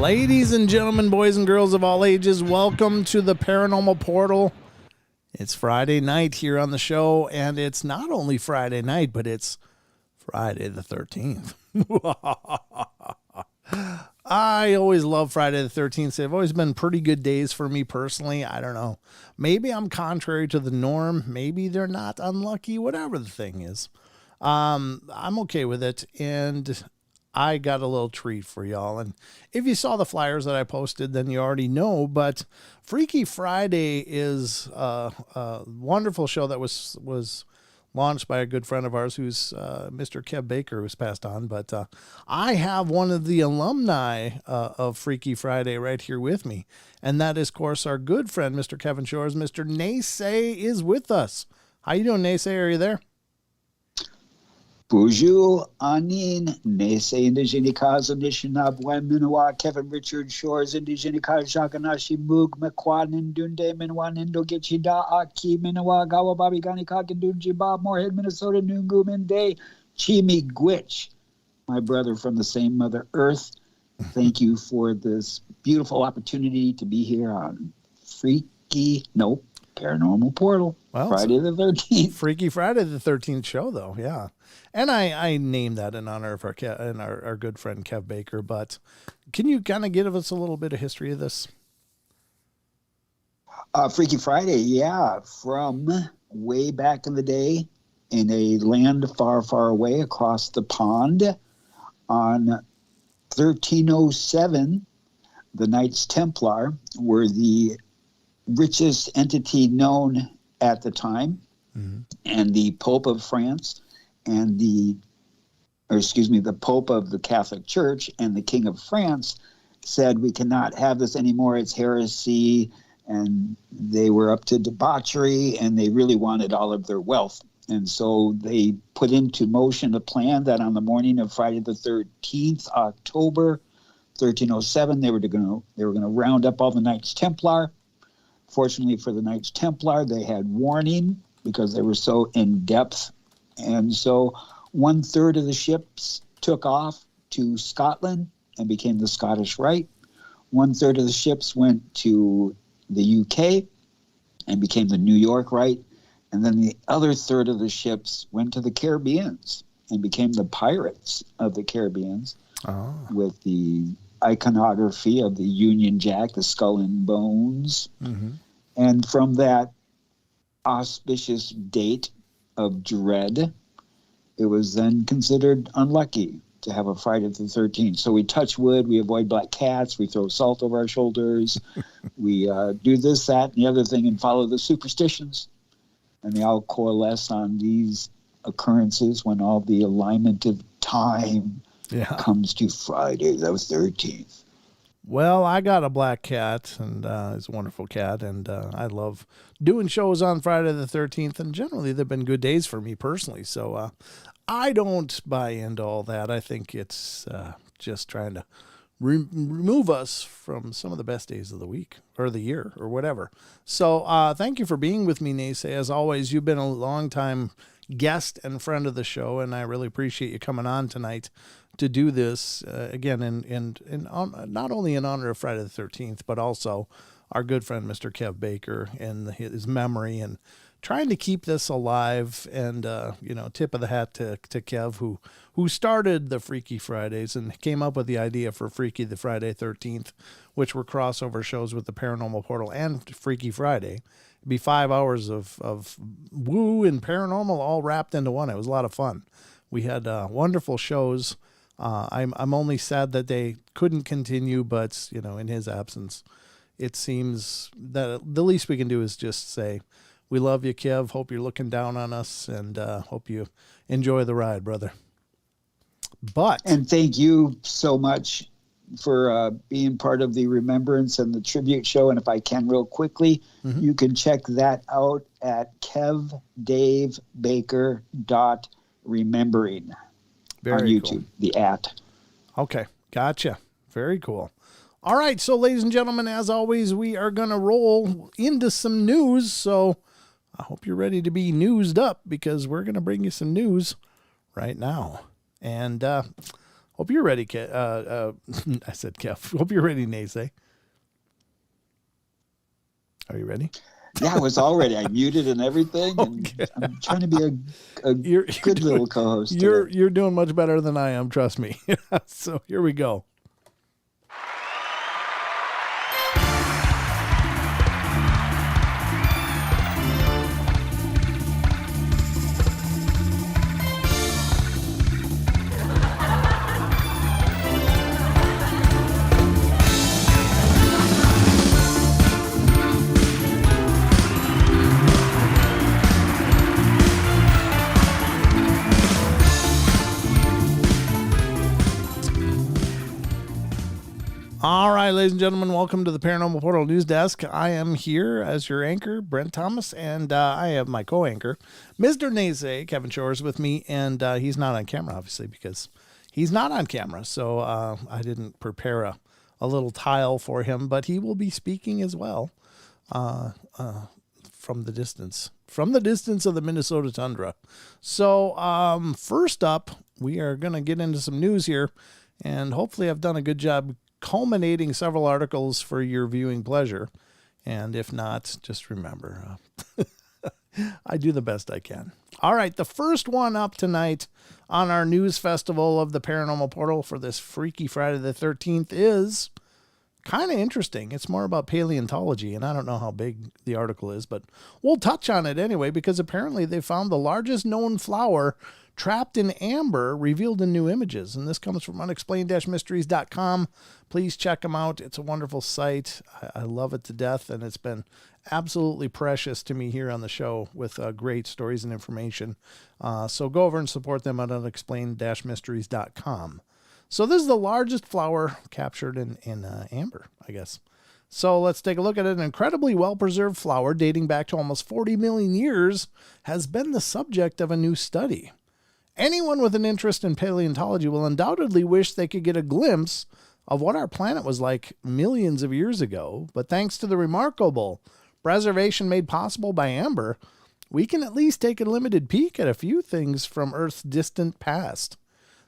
Ladies and gentlemen, boys and girls of all ages, welcome to the Paranormal Portal. It's Friday night here on the show, and it's not only Friday night, but it's Friday the 13th. I always love Friday the 13th. They've always been pretty good days for me personally. I don't know. Maybe I'm contrary to the norm. Maybe they're not unlucky, whatever the thing is. I'm okay with it, and I got a little treat for y'all. And if you saw the flyers that I posted, then you already know, but Freaky Friday is a wonderful show that was launched by a good friend of ours who's Mr. Kev Baker, who's passed on. But I have one of the alumni of Freaky Friday right here with me. And that is, of course, our good friend, Mr. Kevin Shores. Mr. NESE is with us. How you doing, NESE? Are you there? Bonjour, Anin, Nese Indigenica, Nishinab, Weminoa, Kevin Richard Shores, Indigenica, Shakanashi, Moog, Mekwanin, Dunde, Minwan, Indogichida, Aki, Minoa, Gawa, Babigani, Kakandunji, Bob, Moorhead, Minnesota, Nungu, Minde, Chimi, Gwitch, my brother from the same Mother Earth. Thank you for this beautiful opportunity to be here on Paranormal Portal, well, Friday the 13th. Freaky Friday the 13th show, though, yeah. And I named that in honor of our good friend Kev Baker. But can you kind of give us a little bit of history of this? Freaky Friday, yeah, from way back in the day in a land far, far away across the pond on 1307, the Knights Templar were the richest entity known at the time, and the Pope of France and the Pope of the Catholic Church and the King of France said, we cannot have this anymore, it's heresy, and they were up to debauchery, and they really wanted all of their wealth. And so they put into motion a plan that on the morning of Friday the 13th, October 1307, they were going to round up all the Knights Templar. Fortunately for the Knights Templar, they had warning because they were so in depth. And so 1/3 of the ships took off to Scotland and became the Scottish Rite. 1/3 of the ships went to the UK and became the New York Rite. And then the other third of the ships went to the Caribbeans and became the Pirates of the Caribbeans with the iconography of the Union Jack, the skull and bones. And from that auspicious date of dread, it was then considered unlucky to have a Friday the 13th. So we touch wood, we avoid black cats, we throw salt over our shoulders, we do this, that, and the other thing, and follow the superstitions. And they all coalesce on these occurrences when all the alignment of time comes to Friday the 13th. Well, I got a black cat, and it's a wonderful cat, and I love doing shows on Friday the 13th, and generally they've been good days for me personally, so I don't buy into all that. I think it's just trying to remove us from some of the best days of the week, or the year, or whatever. So thank you for being with me, NESE. As always, you've been a long-time guest and friend of the show, and I really appreciate you coming on tonight to do this again, and not only in honor of Friday the 13th, but also our good friend Mr. Kev Baker and his memory, and trying to keep this alive. And tip of the hat to Kev, who started the Freaky Fridays and came up with the idea for Freaky the Friday 13th, which were crossover shows with the Paranormal Portal and Freaky Friday. It'd be 5 hours of woo and paranormal all wrapped into one. It was a lot of fun. We had wonderful shows. I'm only sad that they couldn't continue, but in his absence, it seems that the least we can do is just say, we love you, Kev. Hope you're looking down on us, and hope you enjoy the ride, brother. And thank you so much for being part of the remembrance and the tribute show. And if I can real quickly, you can check that out at kevdavebaker.remembering. On YouTube, cool. The @ Okay, gotcha. Very cool. All right, so ladies and gentlemen, as always, we are going to roll into some news. So I hope you're ready to be newsed up, because we're going to bring you some news right now. And Hope you're ready, I said Kev. Hope you're ready, NESE. Are you ready? Yeah, I was all ready. I muted and everything, and I'm trying to be a good little co-host. You're doing much better than I am, trust me. So here we go. All right, ladies and gentlemen, welcome to the Paranormal Portal News Desk. I am here as your anchor, Brent Thomas, and I have my co-anchor, Mr. NESE, Kevin Shores, with me, and he's not on camera, obviously, because he's not on camera, so I didn't prepare a little tile for him, but he will be speaking as well from the distance of the Minnesota tundra. So first up, we are going to get into some news here, and hopefully I've done a good job culminating several articles for your viewing pleasure. And if not, just remember, I do the best I can. All right, the first one up tonight on our news festival of the Paranormal Portal for this Freaky Friday the 13th is kind of interesting. It's more about paleontology, and I don't know how big the article is, but we'll touch on it anyway, because apparently they found the largest known flower trapped in amber revealed in new images. And this comes from unexplained-mysteries.com. Please check them out. It's a wonderful site. I love it to death, and it's been absolutely precious to me here on the show with great stories and information. So go over and support them at unexplained-mysteries.com. So this is the largest flower captured in amber, I guess. So let's take a look at it. An incredibly well-preserved flower dating back to almost 40 million years has been the subject of a new study. Anyone with an interest in paleontology will undoubtedly wish they could get a glimpse of what our planet was like millions of years ago. But thanks to the remarkable preservation made possible by amber, we can at least take a limited peek at a few things from Earth's distant past.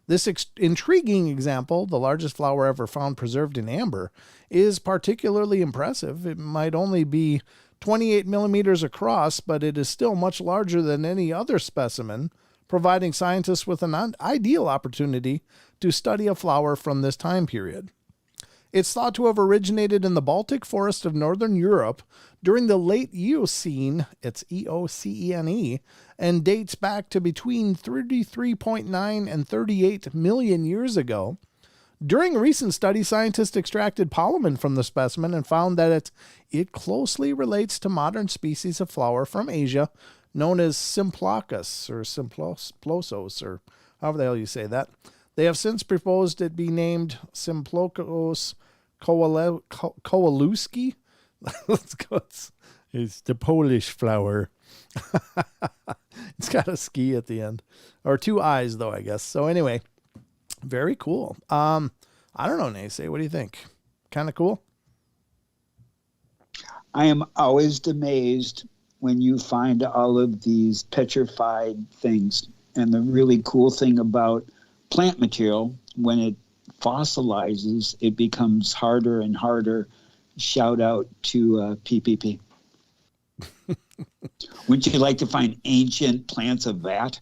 This intriguing example, the largest flower ever found preserved in amber, is particularly impressive. It might only be 28 millimeters across, but it is still much larger than any other specimen, providing scientists with an ideal opportunity to study a flower from this time period. It's thought to have originated in the Baltic forest of northern Europe during the late Eocene, it's Eocene, and dates back to between 33.9 and 38 million years ago. During a recent study, scientists extracted pollen from the specimen and found that it closely relates to modern species of flower from Asia known as Simplocus or Simplosos, or however the hell you say that. They have since proposed it be named Simplocus Kowalewski. Let's go. It's the Polish flower. It's got a ski at the end, or two eyes though, I guess. So anyway, very cool. I don't know, NESE, what do you think? Kind of cool? I am always amazed when you find all of these petrified things. And the really cool thing about plant material, when it fossilizes, it becomes harder and harder. Shout out to PPP. Wouldn't you like to find ancient plants of that?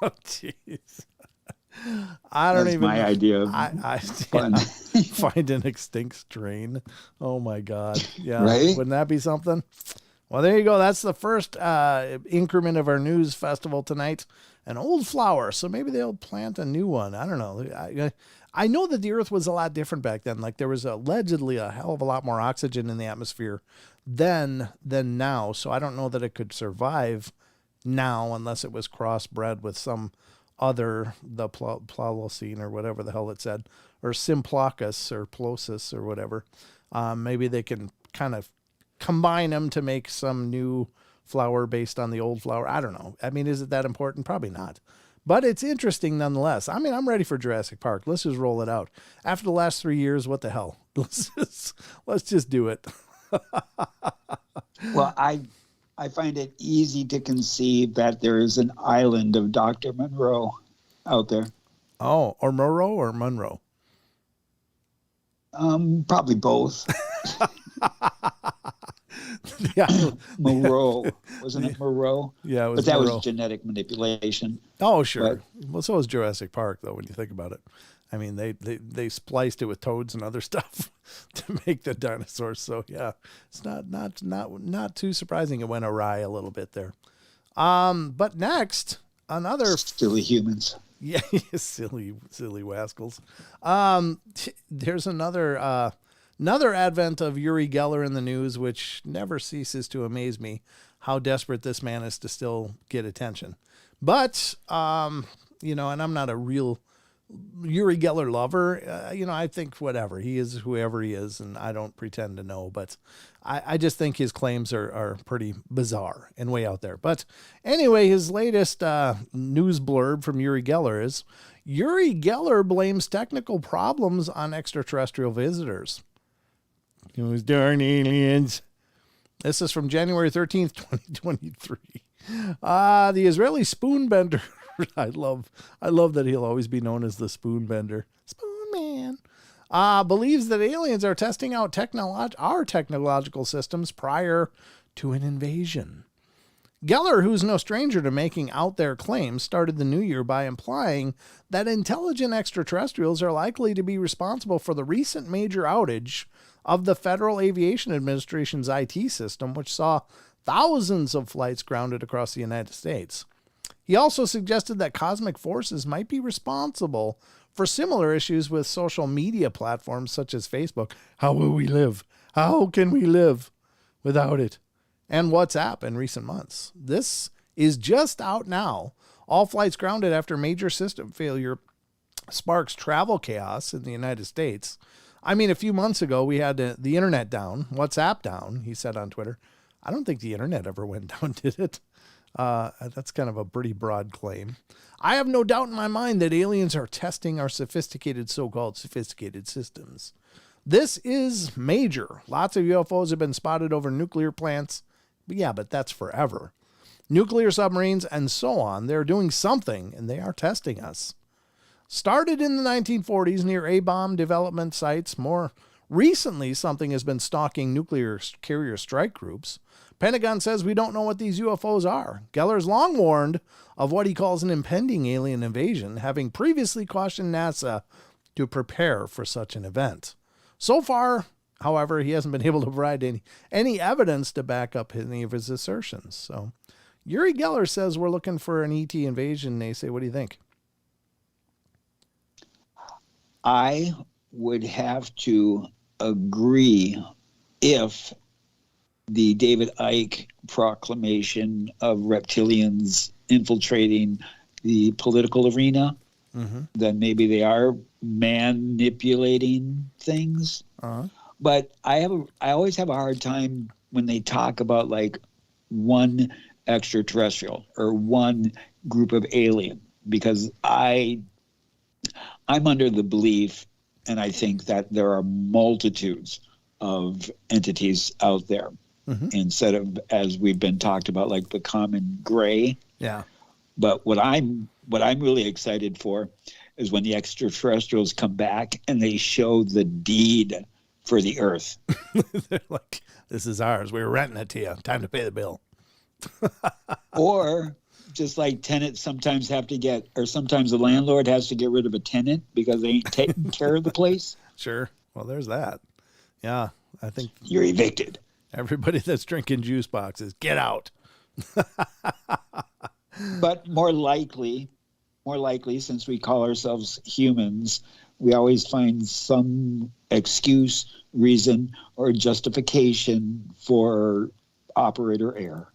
Oh, jeez. I don't That's even. my idea of fun. Find an extinct strain. Oh my God! Yeah, right? Wouldn't that be something? Well, there you go. That's the first increment of our news festival tonight. An old flower, so maybe they'll plant a new one. I don't know. I know that the Earth was a lot different back then. Like there was allegedly a hell of a lot more oxygen in the atmosphere then than now. So I don't know that it could survive now unless it was crossbred with some other, the Plaucine or whatever the hell it said, or Simplocus or Plosis or whatever. Maybe they can kind of combine them to make some new flower based on the old flower. I don't know. I mean, is it that important? Probably not. But it's interesting nonetheless. I mean, I'm ready for Jurassic Park. Let's just roll it out. After the last 3 years, what the hell? Let's just do it. Well, I find it easy to conceive that there is an island of Dr. Monroe out there. Oh, or Monroe or Monroe? Probably both. Yeah. Moreau, wasn't it Moreau? Yeah, it was But that was Monroe. genetic manipulation. Oh, sure. But Well, so was Jurassic Park, though, when you think about it. I mean, they spliced it with toads and other stuff to make the dinosaurs. So yeah, it's not too surprising it went awry a little bit there. But next, another silly humans. yeah, silly wascals. There's another advent of Uri Geller in the news, which never ceases to amaze me how desperate this man is to still get attention. But and I'm not a real Uri Geller lover. I think whatever. He is whoever he is, and I don't pretend to know, but I just think his claims are pretty bizarre and way out there. But anyway, his latest news blurb from Uri Geller is, Uri Geller blames technical problems on extraterrestrial visitors. Those darn aliens. This is from January 13th, 2023. The Israeli spoon bender. I love that he'll always be known as the spoon bender. Spoon man. Believes that aliens are testing out our technological systems prior to an invasion. Geller, who's no stranger to making out their claims, started the new year by implying that intelligent extraterrestrials are likely to be responsible for the recent major outage of the Federal Aviation Administration's IT system, which saw thousands of flights grounded across the United States. He also suggested that cosmic forces might be responsible for similar issues with social media platforms such as Facebook. How will we live? How can we live without it? And WhatsApp in recent months. This is just out now. All flights grounded after major system failure sparks travel chaos in the United States. I mean, a few months ago, we had the internet down, WhatsApp down, he said on Twitter. I don't think the internet ever went down, did it? That's kind of a pretty broad claim. I have no doubt in my mind that aliens are testing our so-called sophisticated systems. This is major. Lots of UFOs have been spotted over nuclear plants. But that's forever. Nuclear submarines and so on. They're doing something, and they are testing us. Started in the 1940s near A-bomb development sites. More recently, something has been stalking nuclear carrier strike groups. Pentagon says we don't know what these UFOs are. Geller's long warned of what he calls an impending alien invasion, having previously cautioned NASA to prepare for such an event. So far, however, he hasn't been able to provide any evidence to back up any of his assertions. So, Uri Geller says we're looking for an ET invasion. NESE, what do you think? I would have to agree if the David Icke proclamation of reptilians infiltrating the political arena, then maybe they are manipulating things. But I always have a hard time when they talk about like one extraterrestrial or one group of alien, because I'm under the belief, and I think that there are multitudes of entities out there instead of, as we've been talked about, like the common gray. Yeah. But what I'm really excited for is when the extraterrestrials come back and they show the deed for the earth. They're like, this is ours. We were renting it to you. Time to pay the bill. Or just like tenants sometimes have to get, or sometimes the landlord has to get rid of a tenant because they ain't taking care of the place. Sure. Well, there's that. Yeah. I think you're evicted. Everybody that's drinking juice boxes, get out. But more likely, since we call ourselves humans, we always find some excuse, reason, or justification for operator error.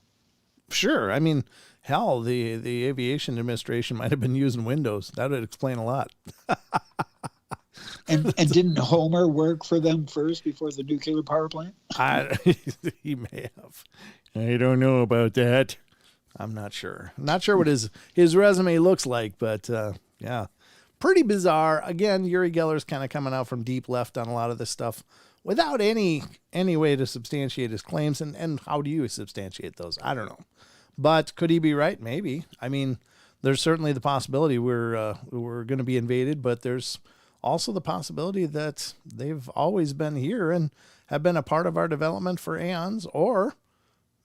Sure. I mean, hell, the aviation administration might have been using Windows. That would explain a lot. And didn't Homer work for them first before the nuclear power plant? He may have. I don't know about that. I'm not sure. I'm not sure what his resume looks like, but yeah, pretty bizarre. Again, Uri Geller's kind of coming out from deep left on a lot of this stuff without any way to substantiate his claims. And how do you substantiate those? I don't know. But could he be right? Maybe. I mean, there's certainly the possibility we're going to be invaded, but there's also the possibility that they've always been here and have been a part of our development for aeons, or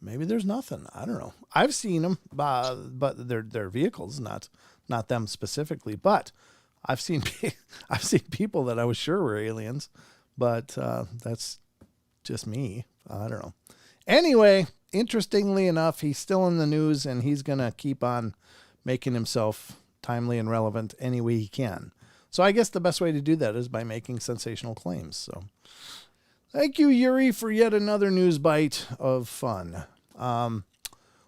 maybe there's nothing. I don't know. I've seen them, but they're vehicles, not them specifically. But I've seen people that I was sure were aliens, but that's just me. I don't know. Anyway, interestingly enough, he's still in the news, and he's going to keep on making himself timely and relevant any way he can. So I guess the best way to do that is by making sensational claims. So thank you, Yuri, for yet another news bite of fun.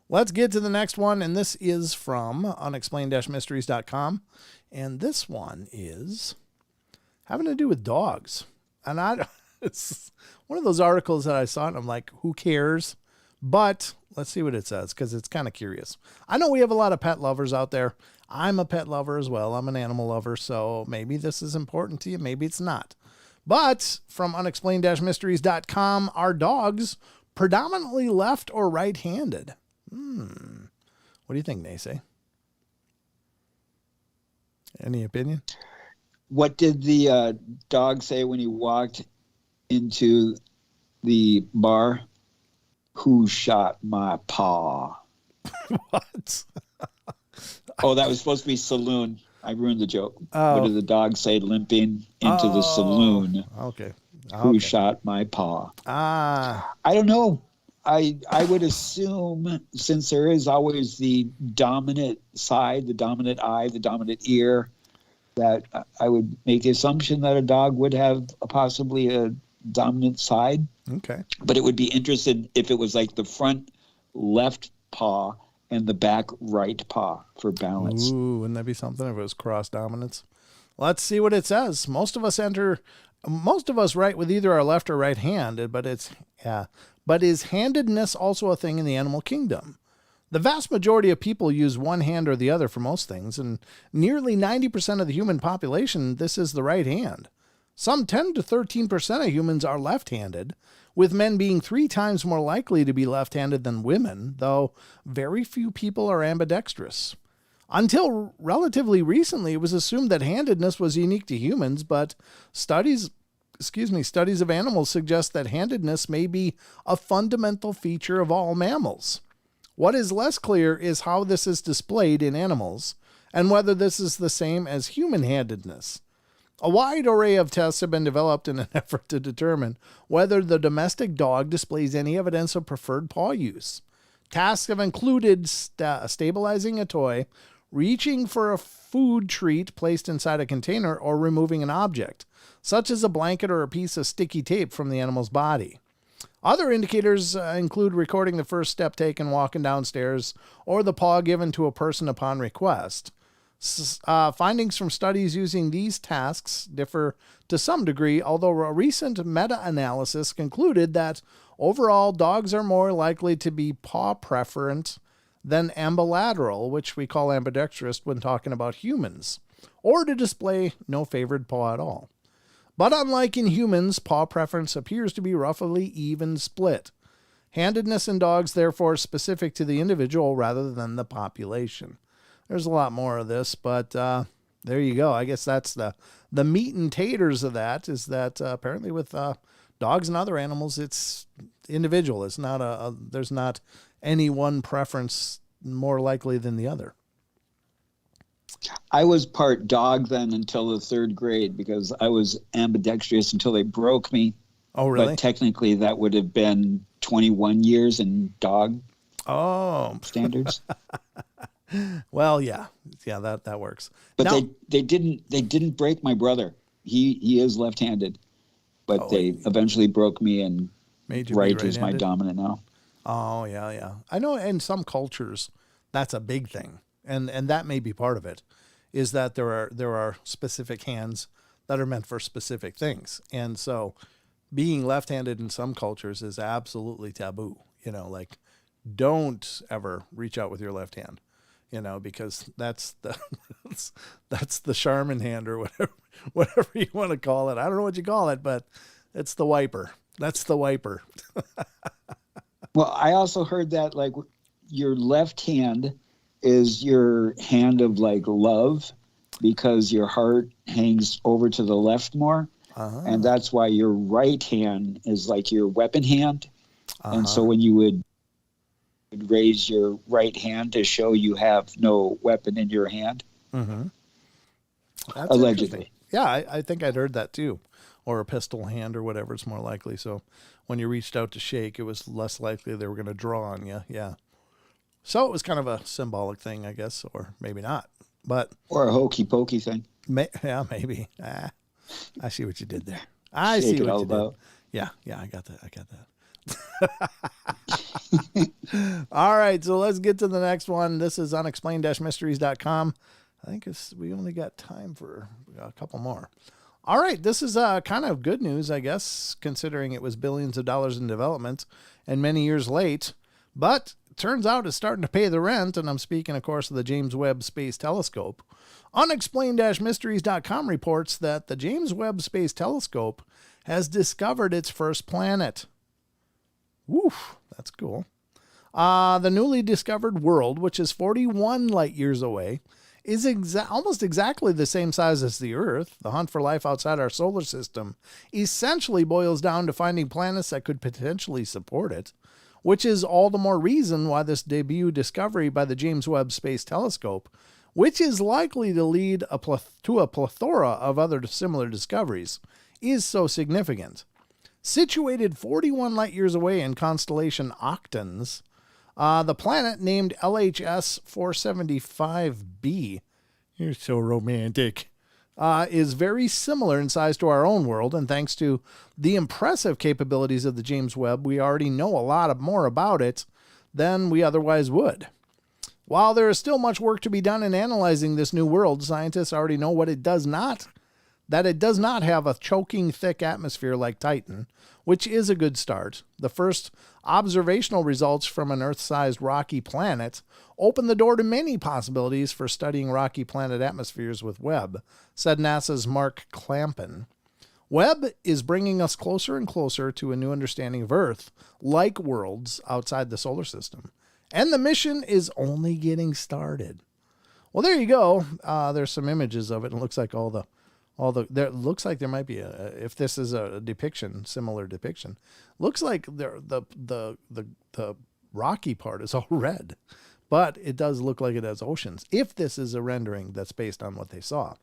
Let's get to the next one, and this is from unexplained-mysteries.com, and this one is having to do with dogs. And it's one of those articles that I saw, and I'm like, who cares? But let's see what it says, because it's kind of curious. I know we have a lot of pet lovers out there. I'm a pet lover as well. I'm an animal lover, so maybe this is important to you. Maybe it's not. But from unexplained-mysteries.com, are dogs predominantly left or right-handed? What do you think, NESE? Any opinion? What did the dog say when he walked into the bar? Who shot my paw? What? Oh, that was supposed to be saloon. I ruined the joke. Oh. What did the dog say limping into the saloon? Okay. Who shot my paw? I don't know. I would assume, since there is always the dominant side, the dominant eye, the dominant ear, that I would make the assumption that a dog would have possibly a dominant side. Okay. But it would be interesting if it was like the front left paw and the back right paw for balance. Ooh, wouldn't that be something if it was cross dominance? Let's see what it says. Most of us write with either our left or right hand, but is handedness also a thing in the animal kingdom? The vast majority of people use one hand or the other for most things, and nearly 90% of the human population, this is the right hand. Some 10 to 13% of humans are left-handed, with men being 3 times more likely to be left-handed than women, though very few people are ambidextrous. Until relatively recently, it was assumed that handedness was unique to humans, but studies of animals suggest that handedness may be a fundamental feature of all mammals. What is less clear is how this is displayed in animals, and whether this is the same as human-handedness. A wide array of tests have been developed in an effort to determine whether the domestic dog displays any evidence of preferred paw use. Tasks have included stabilizing a toy, reaching for a food treat placed inside a container, or removing an object, such as a blanket or a piece of sticky tape from the animal's body. Other indicators include recording the first step taken walking downstairs, or the paw given to a person upon request. Findings from studies using these tasks differ to some degree, although a recent meta-analysis concluded that overall dogs are more likely to be paw preferent than ambilateral, which we call ambidextrous when talking about humans, or to display no favored paw at all. But unlike in humans, paw preference appears to be roughly even split. Handedness in dogs, therefore, specific to the individual rather than the population. There's a lot more of this, but there you go. I guess that's the meat and taters of that, is that apparently with dogs and other animals, it's individual. It's not there's not any one preference more likely than the other. I was part dog then until the 3rd grade, because I was ambidextrous until they broke me. Oh, really? But technically that would have been 21 years in dog standards. Well, yeah, that works. But now, they didn't break my brother. He is left-handed, but they eventually broke me, and right is my dominant now. Oh, yeah. I know in some cultures that's a big thing, and that may be part of it, is that there are specific hands that are meant for specific things, and so being left-handed in some cultures is absolutely taboo. Like, don't ever reach out with your left hand. Because that's the Charmin hand, or whatever you want to call it. I don't know what you call it, but it's the wiper. That's the wiper. Well, I also heard that like your left hand is your hand of like love, because your heart hangs over to the left more. And that's why your right hand is like your weapon hand. And so when you would raise your right hand to show you have no weapon in your hand. That's allegedly. Yeah, I think I'd heard that too. Or a pistol hand or whatever, it's more likely. So when you reached out to shake, it was less likely they were going to draw on you. Yeah. So it was kind of a symbolic thing, I guess, or maybe not. Or a hokey pokey thing. Yeah, maybe. I see what you did there. I see what you did. Yeah, I got that. All right, so let's get to the next one. This is unexplained-mysteries.com. I think we only got time for a couple more. All right, this is kind of good news, I guess, considering it was billions of dollars in development and many years late. But it turns out it's starting to pay the rent, and I'm speaking, of course, of the James Webb Space Telescope. Unexplained-mysteries.com reports that the James Webb Space Telescope has discovered its first planet. Woof, that's cool. The newly discovered world, which is 41 light years away, is almost exactly the same size as the Earth. The hunt for life outside our solar system essentially boils down to finding planets that could potentially support it, which is all the more reason why this debut discovery by the James Webb Space Telescope, which is likely to lead to a plethora of other similar discoveries, is so significant. Situated 41 light years away in constellation Octans, the planet named LHS 475b, you're so romantic, is very similar in size to our own world, and thanks to the impressive capabilities of the James Webb, we already know a lot more about it than we otherwise would. While there is still much work to be done in analyzing this new world, scientists already know that it does not have a choking thick atmosphere like Titan, which is a good start. The first observational results from an Earth-sized rocky planet open the door to many possibilities for studying rocky planet atmospheres with Webb, said NASA's Mark Clampin. Webb is bringing us closer and closer to a new understanding of Earth-like worlds outside the solar system. And the mission is only getting started. Well, there you go. There's some images of it. It looks like there looks like there might be if this is a similar depiction, looks like the rocky part is all red, but it does look like it has oceans. If this is a rendering that's based on what they saw,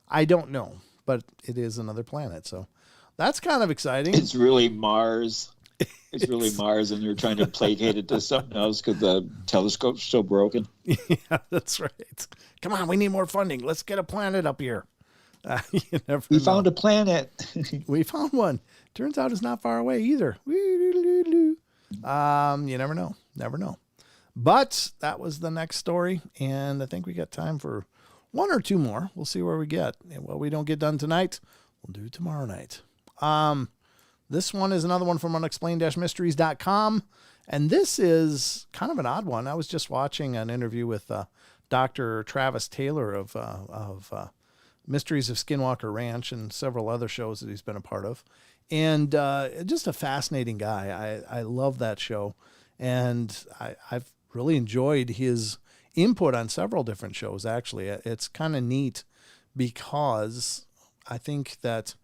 I don't know, but it is another planet. So that's kind of exciting. It's really Mars. It's really Mars, and you're trying to placate it to something else because the telescope's so broken. Yeah, that's right. Come on, we need more funding. Let's get a planet up here. We found a planet. We found one. Turns out it's not far away either. You never know. Never know. But that was the next story, and I think we got time for one or two more. We'll see where we get. And what we don't get done tonight, we'll do tomorrow night. This one is another one from unexplained-mysteries.com, and this is kind of an odd one. I was just watching an interview with Dr. Travis Taylor of Mysteries of Skinwalker Ranch and several other shows that he's been a part of. And just a fascinating guy. I love that show. And I've really enjoyed his input on several different shows, actually. It's kind of neat because I think that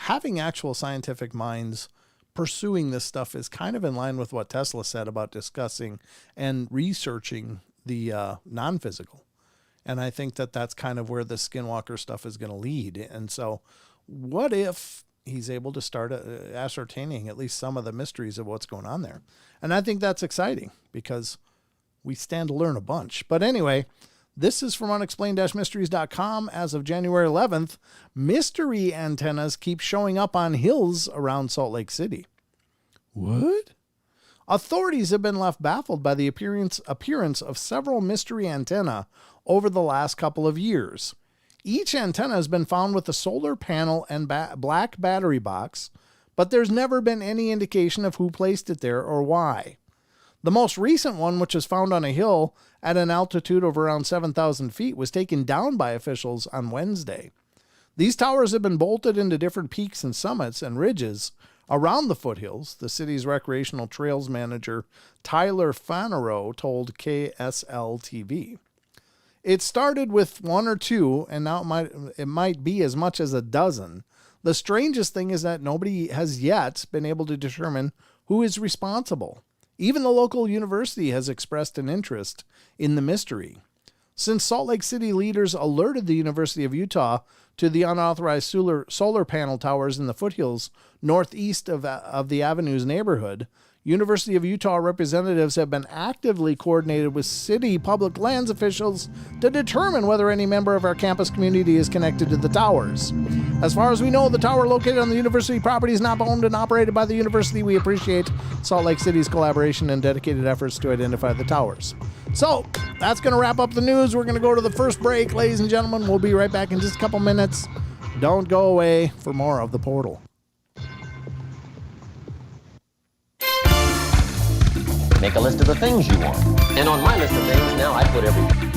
having actual scientific minds pursuing this stuff is kind of in line with what Tesla said about discussing and researching the non-physical. And I think that that's kind of where the Skinwalker stuff is going to lead. And so what if he's able to start ascertaining at least some of the mysteries of what's going on there? And I think that's exciting because we stand to learn a bunch. But anyway, this is from unexplained-mysteries.com. As of January 11th, mystery antennas keep showing up on hills around Salt Lake City. What? Authorities have been left baffled by the appearance of several mystery antennae over the last couple of years. Each antenna has been found with a solar panel and black battery box, but there's never been any indication of who placed it there or why. The most recent one, which was found on a hill at an altitude of around 7,000 feet, was taken down by officials on Wednesday. These towers have been bolted into different peaks and summits and ridges around the foothills, the city's recreational trails manager Tyler Fanerow told KSL-TV. It started with one or two, and now it might be as much as a dozen. The strangest thing is that nobody has yet been able to determine who is responsible. Even the local university has expressed an interest in the mystery. Since Salt Lake City leaders alerted the University of Utah to the unauthorized solar panel towers in the foothills northeast of the Avenues neighborhood, University of Utah representatives have been actively coordinated with city public lands officials to determine whether any member of our campus community is connected to the towers. As far as we know, the tower located on the university property is not owned and operated by the university. We appreciate Salt Lake City's collaboration and dedicated efforts to identify the towers. So, that's going to wrap up the news. We're going to go to the first break, ladies and gentlemen. We'll be right back in just a couple minutes. Don't go away for more of The Portal. Make a list of the things you want. And on my list of things, now I put everything.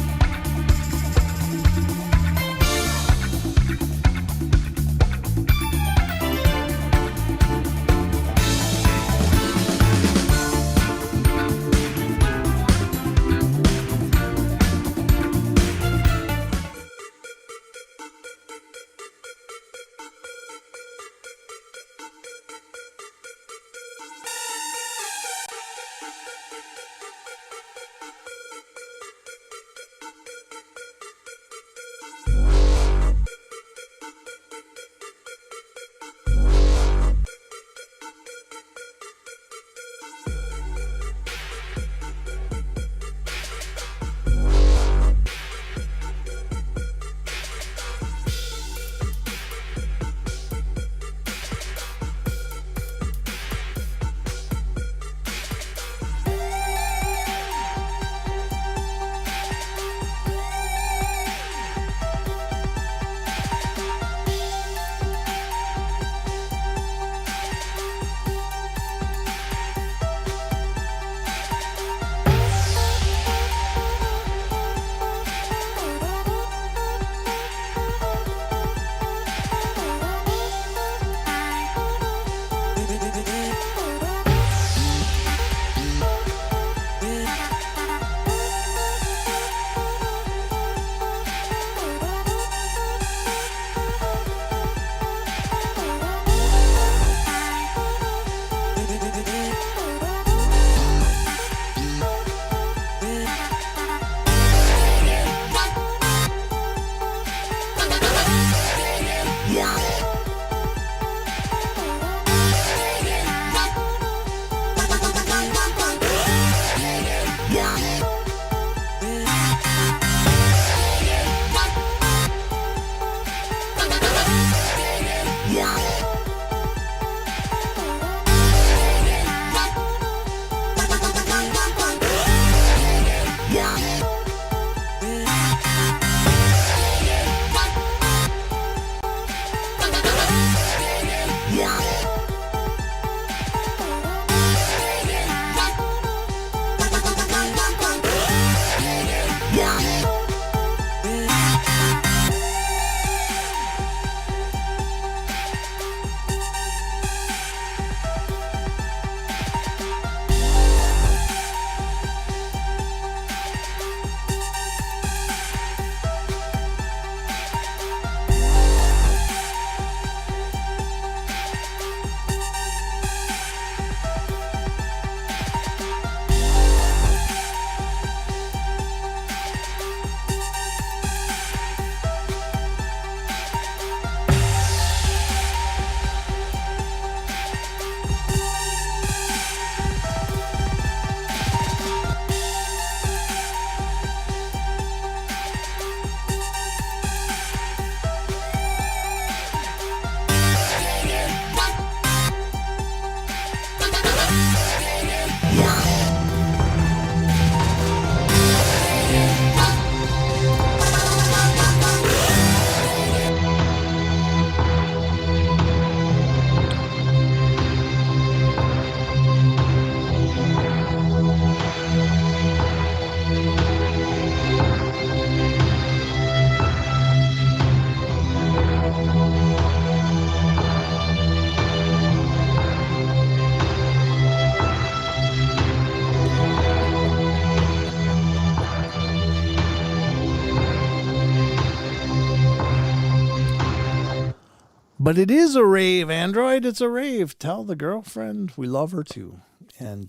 But it is a rave, Android. It's a rave. Tell the girlfriend we love her too. And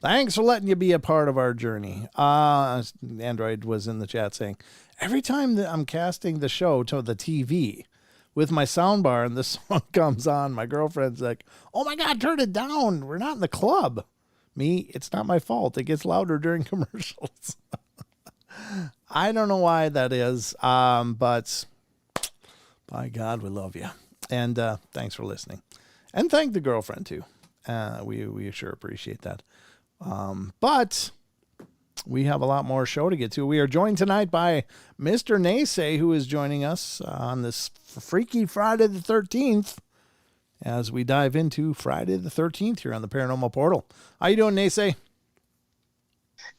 thanks for letting you be a part of our journey. Android was in the chat saying, every time that I'm casting the show to the TV with my soundbar and the song comes on, my girlfriend's like, oh my God, turn it down. We're not in the club. Me, it's not my fault. It gets louder during commercials. I don't know why that is, but by God, we love you. And thanks for listening. And thank the girlfriend, too. We sure appreciate that. But we have a lot more show to get to. We are joined tonight by Mr. NESE, who is joining us on this Freaky Friday the 13th as we dive into Friday the 13th here on the Paranormal Portal. How you doing, NESE?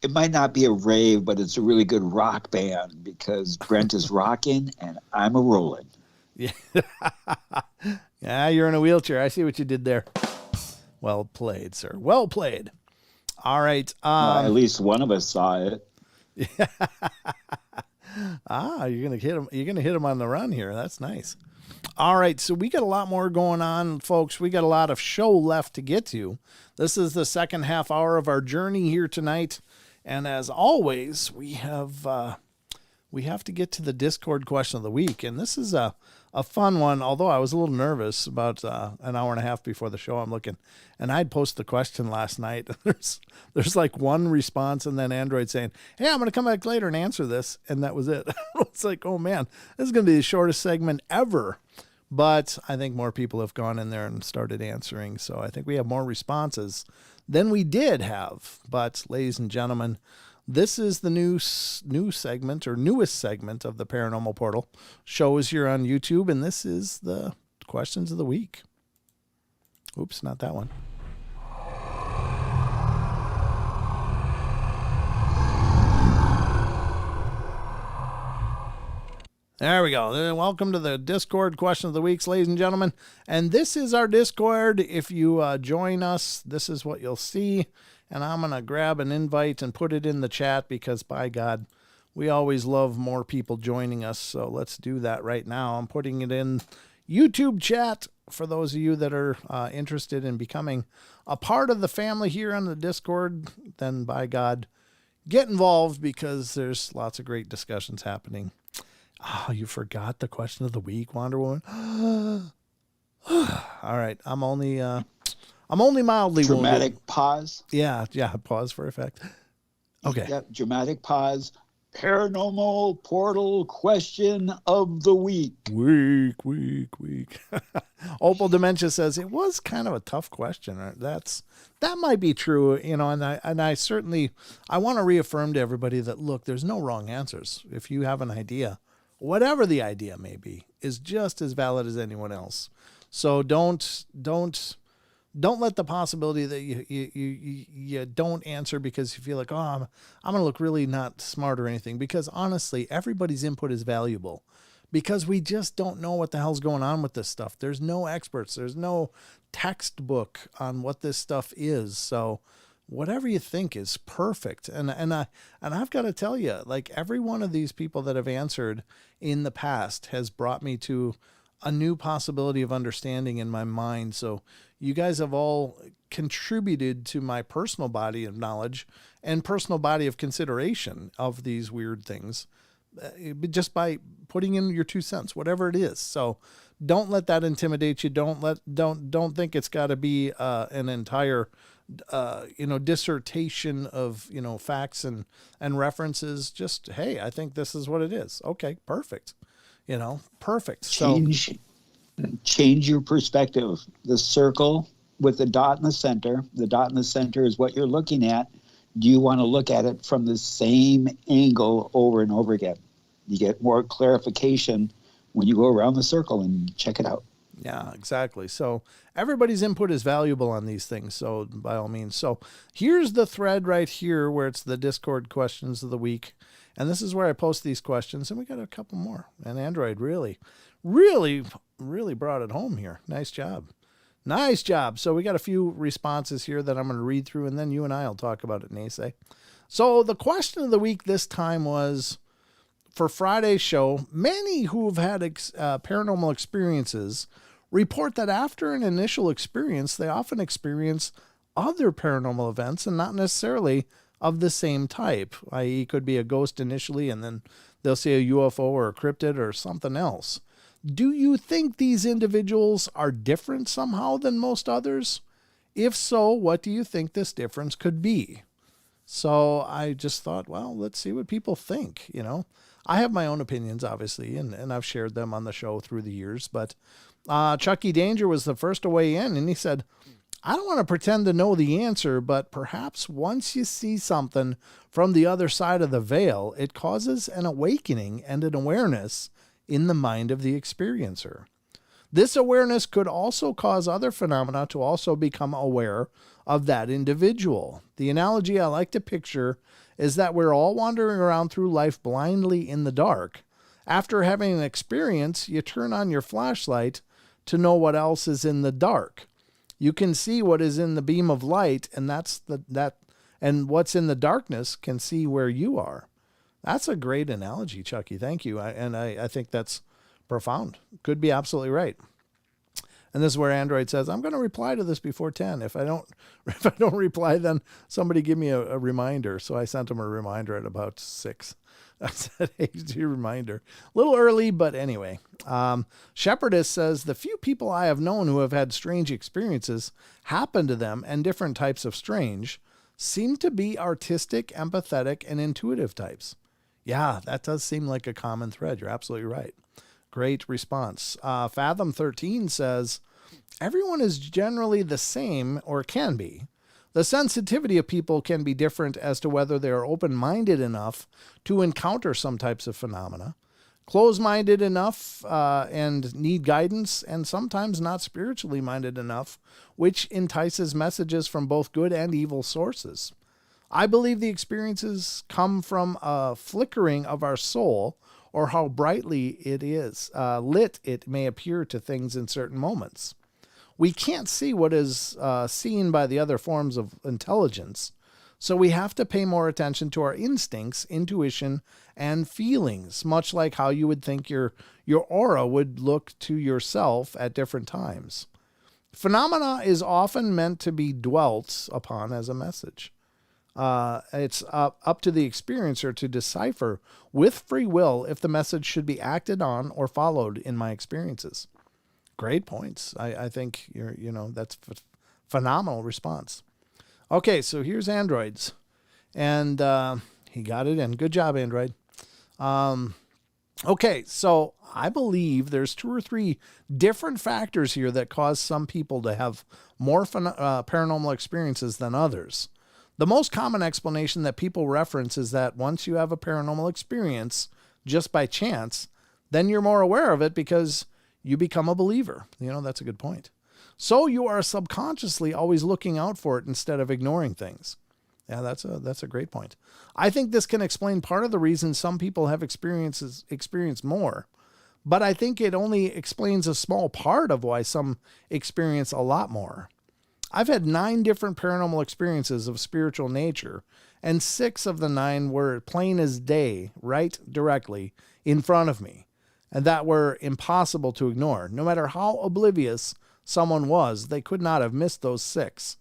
It might not be a rave, but it's a really good rock band because Brent is rocking and I'm a rolling. Yeah. Yeah, you're in a wheelchair. I see what you did there. Well played, sir. Well played. All right. At least one of us saw it. You're gonna hit him. You're gonna hit him on the run here. That's nice. All right, so we got a lot more going on, folks. We got a lot of show left to get to. This is the second half hour of our journey here tonight, and as always, we have to get to the Discord question of the week, and this is a fun one. Although I was a little nervous about an hour and a half before the show, I'm looking, and I'd post the question last night. There's like one response, and then Android saying, "Hey, I'm going to come back later and answer this," and that was it. It's like, oh man, this is going to be the shortest segment ever. But I think more people have gone in there and started answering, so I think we have more responses than we did have. But ladies and gentlemen, this is the new segment or newest segment of the Paranormal Portal. Show is here on YouTube, and this is the questions of the week. Oops, not that one. There we go. Welcome to the Discord question of the weeks, ladies and gentlemen. And this is our Discord. If you join us, this is what you'll see. And I'm going to grab an invite and put it in the chat because, by God, we always love more people joining us. So let's do that right now. I'm putting it in YouTube chat for those of you that are interested in becoming a part of the family here on the Discord. Then, by God, get involved because there's lots of great discussions happening. Oh, you forgot the question of the week, Wonder Woman. All right, I'm only mildly Dramatic wounded. pause. Yeah, pause for effect. Okay. Yep, dramatic pause. Paranormal Portal question of the week. Week. Opal Dementia says it was kind of a tough question. That might be true, and I certainly want to reaffirm to everybody that look, there's no wrong answers. If you have an idea, whatever the idea may be, is just as valid as anyone else. So don't let the possibility that you don't answer because you feel like, oh, I'm going to look really not smart or anything. Because honestly, everybody's input is valuable because we just don't know what the hell's going on with this stuff. There's no experts. There's no textbook on what this stuff is. So whatever you think is perfect. And I've got to tell you, like every one of these people that have answered in the past has brought me to a new possibility of understanding in my mind. So you guys have all contributed to my personal body of knowledge and personal body of consideration of these weird things just by putting in your 2 cents, whatever it is. So don't let that intimidate you. Don't think it's got to be an entire dissertation of, facts and references. Just, hey, I think this is what it is. Okay, perfect. Perfect. Change your perspective. The circle with the dot in the center. The dot in the center is what you're looking at. Do you want to look at it from the same angle over and over again? You get more clarification when you go around the circle and check it out. Yeah, exactly. So everybody's input is valuable on these things. So by all means. So here's the thread right here where it's the Discord questions of the week. And this is where I post these questions. And we got a couple more. And Android really brought it home here. Nice job. Nice job. So we got a few responses here that I'm going to read through. And then you and I will talk about it, NESE. So the question of the week this time was, for Friday's show, many who have had paranormal experiences report that after an initial experience, they often experience other paranormal events and not necessarily of the same type, i.e. could be a ghost initially and then they'll see a UFO or a cryptid or something else. Do you think these individuals are different somehow than most others? If so, what do you think this difference could be? So I just thought, well, let's see what people think, I have my own opinions, obviously, and I've shared them on the show through the years, but Chucky Danger was the first to weigh in, and he said, I don't want to pretend to know the answer, but perhaps once you see something from the other side of the veil, it causes an awakening and an awareness in the mind of the experiencer. This awareness could also cause other phenomena to also become aware of that individual. The analogy I like to picture is that we're all wandering around through life blindly in the dark. After having an experience, you turn on your flashlight to know what else is in the dark. You can see what is in the beam of light, and and what's in the darkness can see where you are. That's a great analogy, Chucky. Thank you. I think that's profound. Could be absolutely right. And this is where Android says, I'm going to reply to this before 10. If I don't reply, then somebody give me a reminder. So I sent him a reminder at about 6. I said, hey, your reminder. A little early, but anyway. Shepherdess says, the few people I have known who have had strange experiences happen to them, and different types of strange, seem to be artistic, empathetic, and intuitive types. Yeah, that does seem like a common thread. You're absolutely right. Great response. Fathom 13 says, everyone is generally the same, or can be. The sensitivity of people can be different as to whether they are open-minded enough to encounter some types of phenomena, closed-minded enough and need guidance, and sometimes not spiritually minded enough, which entices messages from both good and evil sources. I believe the experiences come from a flickering of our soul, or how brightly it is lit it may appear to things in certain moments. We can't see what is seen by the other forms of intelligence, so we have to pay more attention to our instincts, intuition, and feelings, much like how you would think your aura would look to yourself at different times. Phenomena is often meant to be dwelt upon as a message. It's up to the experiencer to decipher with free will if the message should be acted on or followed in my experiences. Great points. I think that's phenomenal response. Okay, so here's Androids, and he got it in. Good job, Android. Okay, so I believe there's 2 or 3 different factors here that cause some people to have more paranormal experiences than others. The most common explanation that people reference is that once you have a paranormal experience, just by chance, then you're more aware of it because you become a believer. That's a good point. So you are subconsciously always looking out for it instead of ignoring things. Yeah, that's a great point. I think this can explain part of the reason some people have experienced more, but I think it only explains a small part of why some experience a lot more. I've had 9 different paranormal experiences of spiritual nature, and 6 of the 9 were plain as day, right directly in front of me, and that were impossible to ignore. No matter how oblivious someone was, they could not have missed those 6.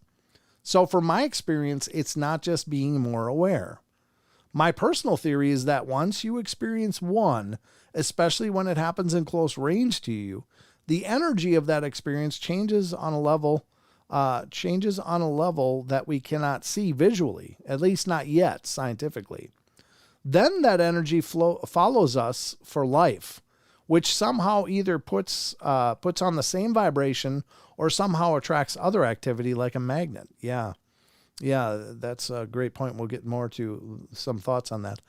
So from my experience, it's not just being more aware. My personal theory is that once you experience one, especially when it happens in close range to you, the energy of that experience changes on a level that we cannot see visually, at least not yet scientifically. Then that energy follows us for life, which somehow either puts on the same vibration or somehow attracts other activity like a magnet. Yeah, that's a great point. We'll get more to some thoughts on that.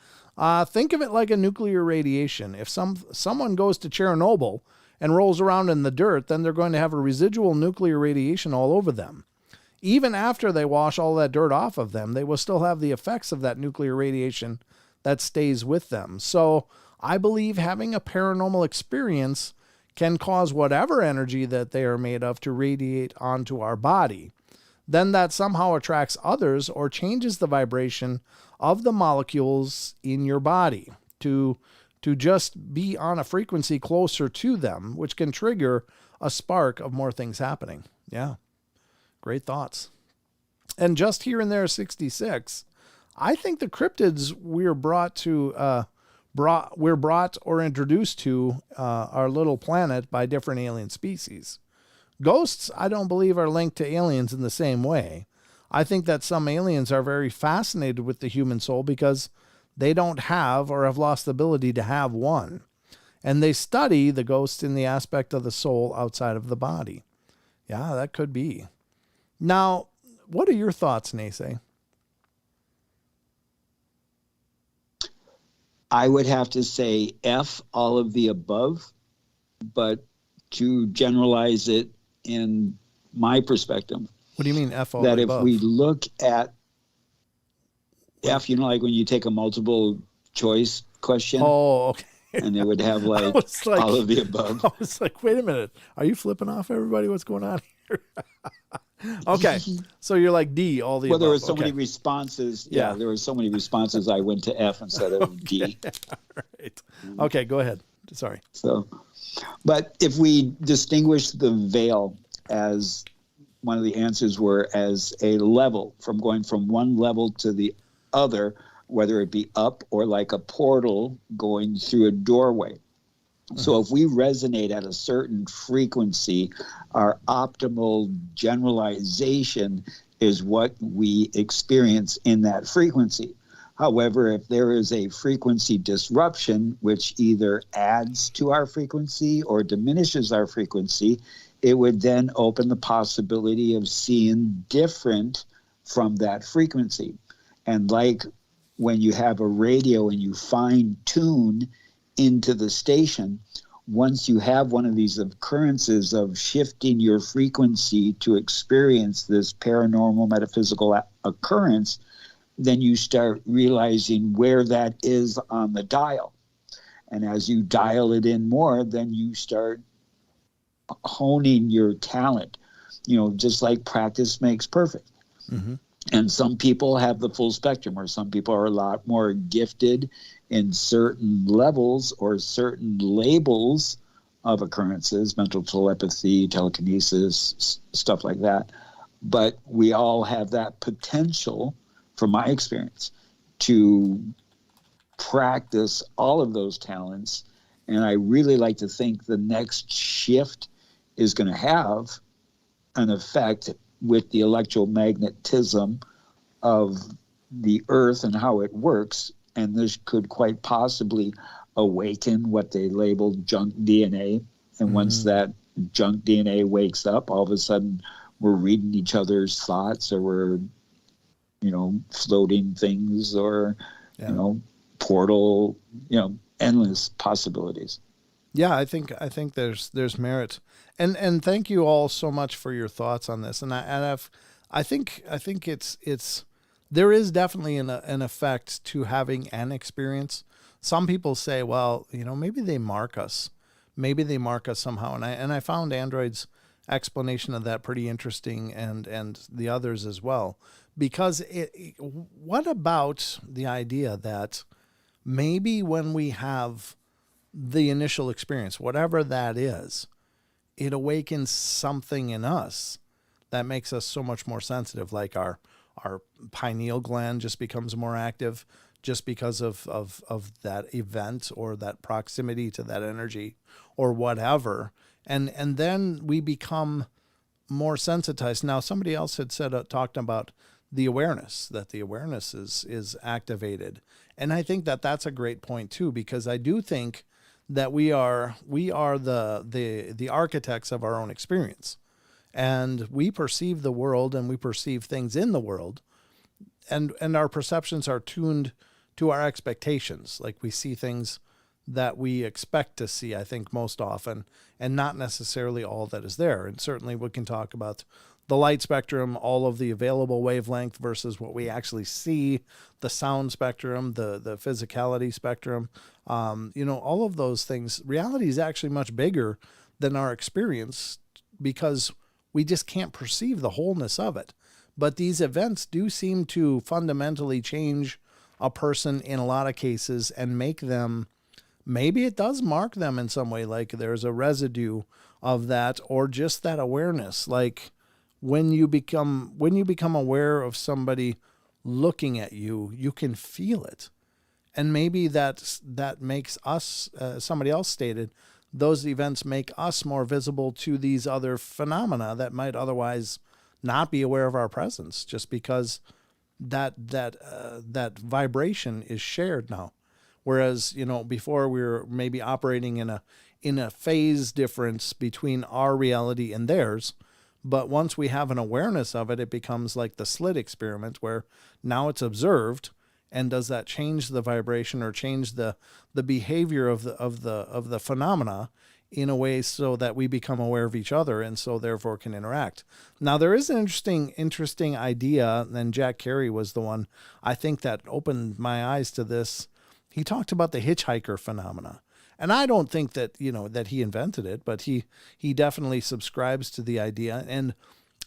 Think of it like a nuclear radiation. If someone goes to Chernobyl and rolls around in the dirt, then they're going to have a residual nuclear radiation all over them. Even after they wash all that dirt off of them, they will still have the effects of that nuclear radiation that stays with them. So I believe having a paranormal experience can cause whatever energy that they are made of to radiate onto our body. Then that somehow attracts others or changes the vibration of the molecules in your body to just be on a frequency closer to them, which can trigger a spark of more things happening. Yeah. Great thoughts. And just here and there, 66, I think the cryptids we're brought or introduced to our little planet by different alien species. Ghosts, I don't believe, are linked to aliens in the same way. I think that some aliens are very fascinated with the human soul because they don't have or have lost the ability to have one. And they study the ghosts in the aspect of the soul outside of the body. Yeah, that could be. Now, what are your thoughts, NESE? I would have to say F, all of the above, but to generalize it in my perspective. What do you mean F all that the if above? we look at F, like when you take a multiple choice question. Oh, okay. And it would have like all of the above. I was like, wait a minute. Are you flipping off everybody? What's going on here? Okay. So you're like D, all the above. Well, there were so many responses. Yeah, there were so many responses. I went to F instead of D. All right. Okay, go ahead. Sorry. So, but if we distinguish the veil as one of the answers were as a level from going from one level to the other, whether it be up or like a portal going through a doorway. So if we resonate at a certain frequency, our optimal generalization is what we experience in that frequency. However, if there is a frequency disruption, which either adds to our frequency or diminishes our frequency, it would then open the possibility of seeing different from that frequency. And like when you have a radio and you fine tune into the station, once you have one of these occurrences of shifting your frequency to experience this paranormal metaphysical occurrence, then you start realizing where that is on the dial. And as you dial it in more, then you start honing your talent, just like practice makes perfect. Mm-hmm. And some people have the full spectrum, or some people are a lot more gifted in certain levels or certain labels of occurrences, mental telepathy, telekinesis, stuff like that. But we all have that potential, from my experience, to practice all of those talents. And I really like to think the next shift is going to have an effect with the electromagnetism of the earth and how it works. And this could quite possibly awaken what they label junk DNA. And once that junk DNA wakes up, all of a sudden we're reading each other's thoughts, or we're, floating things, or, portal, endless possibilities. Yeah, I think there's merit, and thank you all so much for your thoughts on this. And I think it's there is definitely an effect to having an experience. Some people say, well, maybe they mark us, somehow, and I found Android's explanation of that pretty interesting, and the others as well, because what about the idea that maybe when we have the initial experience, whatever that is, it awakens something in us that makes us so much more sensitive, like our pineal gland just becomes more active just because of that event or that proximity to that energy or whatever. And then we become more sensitized. Now, somebody else had talked about the awareness, that the awareness is activated. And I think that that's a great point too, because I do think that we are the architects of our own experience, and we perceive the world and we perceive things in the world, and our perceptions are tuned to our expectations. Like we see things that we expect to see, I think, most often, and not necessarily all that is there. And certainly we can talk about the light spectrum, all of the available wavelength versus what we actually see, the sound spectrum, the physicality spectrum, all of those things. Reality is actually much bigger than our experience because we just can't perceive the wholeness of it. But these events do seem to fundamentally change a person in a lot of cases and make them maybe it does mark them in some way, like there's a residue of that, or just that awareness. Like when you become aware of somebody looking at you, you can feel it. And maybe that makes us, somebody else stated, those events make us more visible to these other phenomena that might otherwise not be aware of our presence, just because that vibration is shared now. Whereas, before we were maybe operating in a phase difference between our reality and theirs. But once we have an awareness of it, it becomes like the slit experiment, where now it's observed. And does that change the vibration or change the behavior of the phenomena in a way so that we become aware of each other and so therefore can interact? Now, there is an interesting idea, and Jack Carey was the one, I think, that opened my eyes to this. He talked about the hitchhiker phenomena. And I don't think that, that he invented it, but he definitely subscribes to the idea. And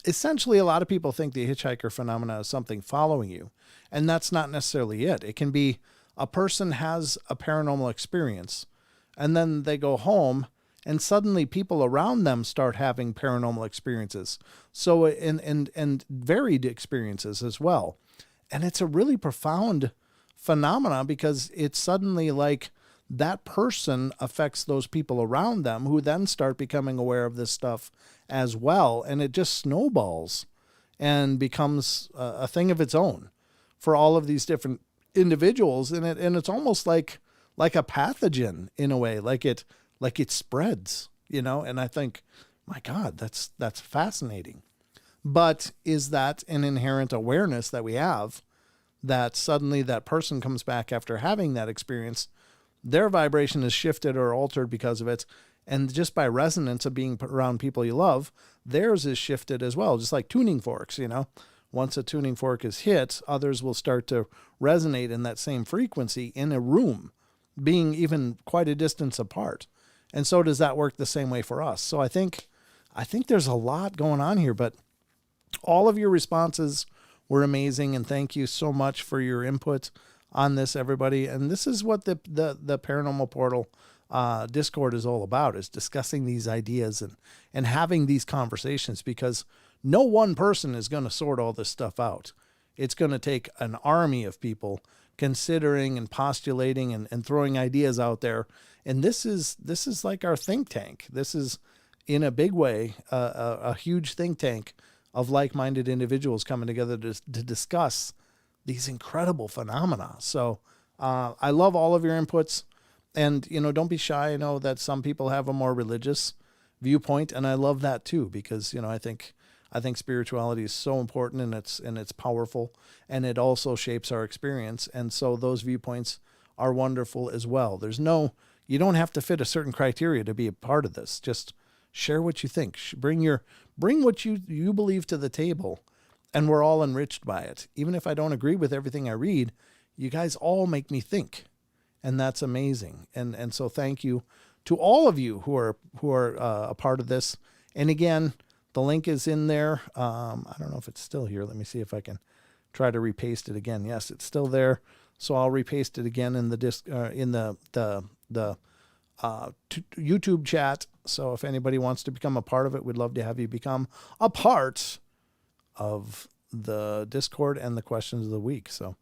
essentially, a lot of people think the hitchhiker phenomena is something following you. And that's not necessarily it. It can be a person has a paranormal experience, and then they go home, and suddenly people around them start having paranormal experiences. So, and varied experiences as well. And it's a really profound phenomena, because it's suddenly like that person affects those people around them, who then start becoming aware of this stuff as well. And it just snowballs and becomes a thing of its own for all of these different individuals. And it's almost like a pathogen in a way, like it spreads, and I think, my God, that's fascinating. But is that an inherent awareness that we have, that suddenly that person comes back after having that experience, their vibration is shifted or altered because of it. And just by resonance of being around people you love, theirs is shifted as well. Just like tuning forks, once a tuning fork is hit, others will start to resonate in that same frequency in a room, being even quite a distance apart. And so does that work the same way for us? So I think there's a lot going on here, but all of your responses were amazing. And thank you so much for your input on this, everybody. And this is what the Paranormal Portal Discord is all about, is discussing these ideas and having these conversations, because no one person is going to sort all this stuff out. It's going to take an army of people considering and postulating and throwing ideas out there. And this is like our think tank. This is, in a big way, a huge think tank of like-minded individuals coming together to discuss these incredible phenomena. So I love all of your inputs. And, don't be shy. I know that some people have a more religious viewpoint, and I love that too, because, I think spirituality is so important, and it's powerful, and it also shapes our experience. And so those viewpoints are wonderful as well. You don't have to fit a certain criteria to be a part of this. Just share what you think. Bring what you believe to the table, and we're all enriched by it. Even if I don't agree with everything I read, you guys all make me think, and that's amazing. And so thank you to all of you who are a part of this. And again, the link is in there. I don't know if it's still here. Let me see if I can try to repaste it again. Yes, it's still there. So I'll repaste it again in the YouTube chat. So if anybody wants to become a part of it, we'd love to have you become a part of the Discord and the questions of the week. So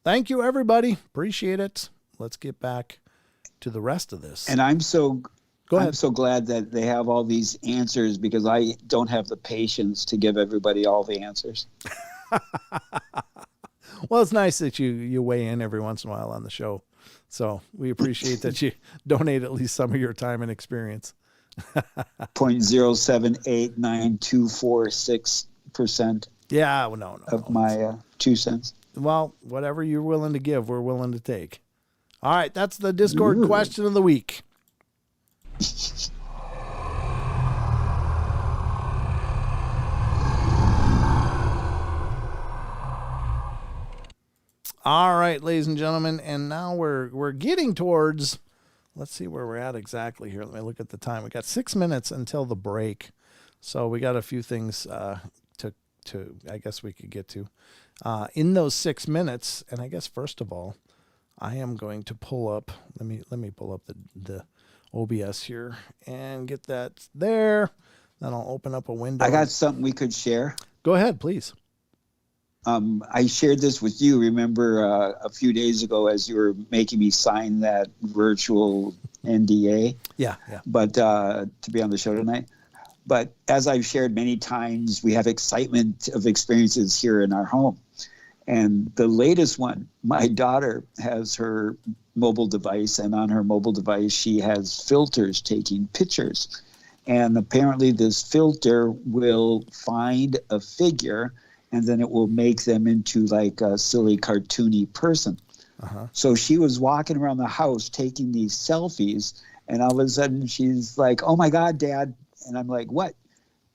thank you, everybody. Appreciate it. Let's get back to the rest of this. And I'm so glad that they have all these answers, because I don't have the patience to give everybody all the answers. Well, it's nice that you weigh in every once in a while on the show. So we appreciate that you donate at least some of your time and experience. 0.0789246%. Yeah, well, no. Of my 2 cents. Well, whatever you're willing to give, we're willing to take. All right, that's the Discord question of the week. All right, ladies and gentlemen, and now we're getting towards, let's see where we're at exactly here. Let me look at the time. We got 6 minutes until the break, so we got a few things to I guess we could get to in those 6 minutes. And I guess first of all, I am going to pull up. Let me pull up the OBS here and get that there. Then I'll open up a window. I got something we could share. Go ahead, please. I shared this with you, remember, a few days ago as you were making me sign that virtual NDA. Yeah. But to be on the show tonight. But as I've shared many times, we have excitement of experiences here in our home. And the latest one, my daughter has her mobile device, and on her mobile device, she has filters taking pictures. And apparently this filter will find a figure, and then it will make them into like a silly cartoony person. Uh-huh. So she was walking around the house taking these selfies, and all of a sudden she's like, "Oh my God, Dad." And I'm like, "What?"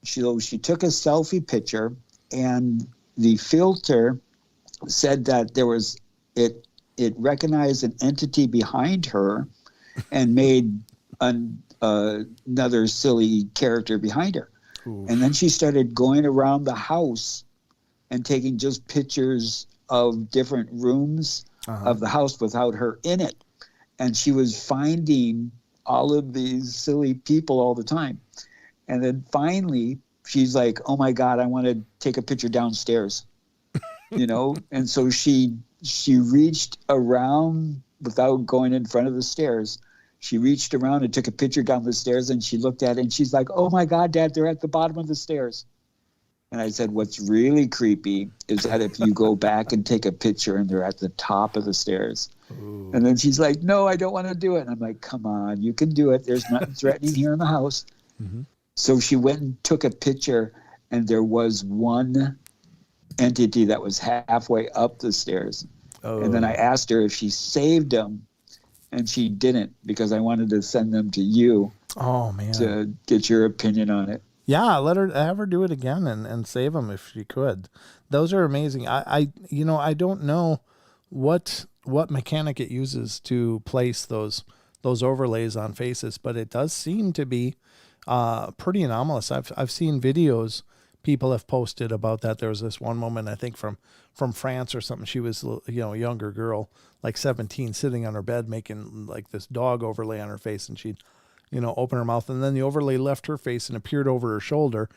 She took a selfie picture, and the filter said that there was it recognized an entity behind her and made another silly character behind her. Ooh. And then she started going around the house and taking just pictures of different rooms of the house without her in it. And she was finding all of these silly people all the time. And then finally she's like, "Oh my God, I want to take a picture downstairs." And so she reached around without going in front of the stairs. She reached around and took a picture down the stairs, and she looked at it and she's like, "Oh my God, Dad, they're at the bottom of the stairs." And I said, "What's really creepy is that if you go back and take a picture and they're at the top of the stairs." Ooh. And then she's like, "No, I don't want to do it." And I'm like, "Come on, you can do it. There's nothing threatening here in the house." Mm-hmm. So she went and took a picture, and there was one entity that was halfway up the stairs. Oh. And then I asked her if she saved them, and she didn't, because I wanted to send them to you. Oh, man. To get your opinion on it. Yeah, have her do it again and save them if she could. Those are amazing. I don't know what mechanic it uses to place those overlays on faces, but it does seem to be pretty anomalous. I've seen videos people have posted about that. There was this one woman, I think from France or something. She was, a younger girl, like 17, sitting on her bed making like this dog overlay on her face, and she'd, open her mouth, and then the overlay left her face and appeared over her shoulder.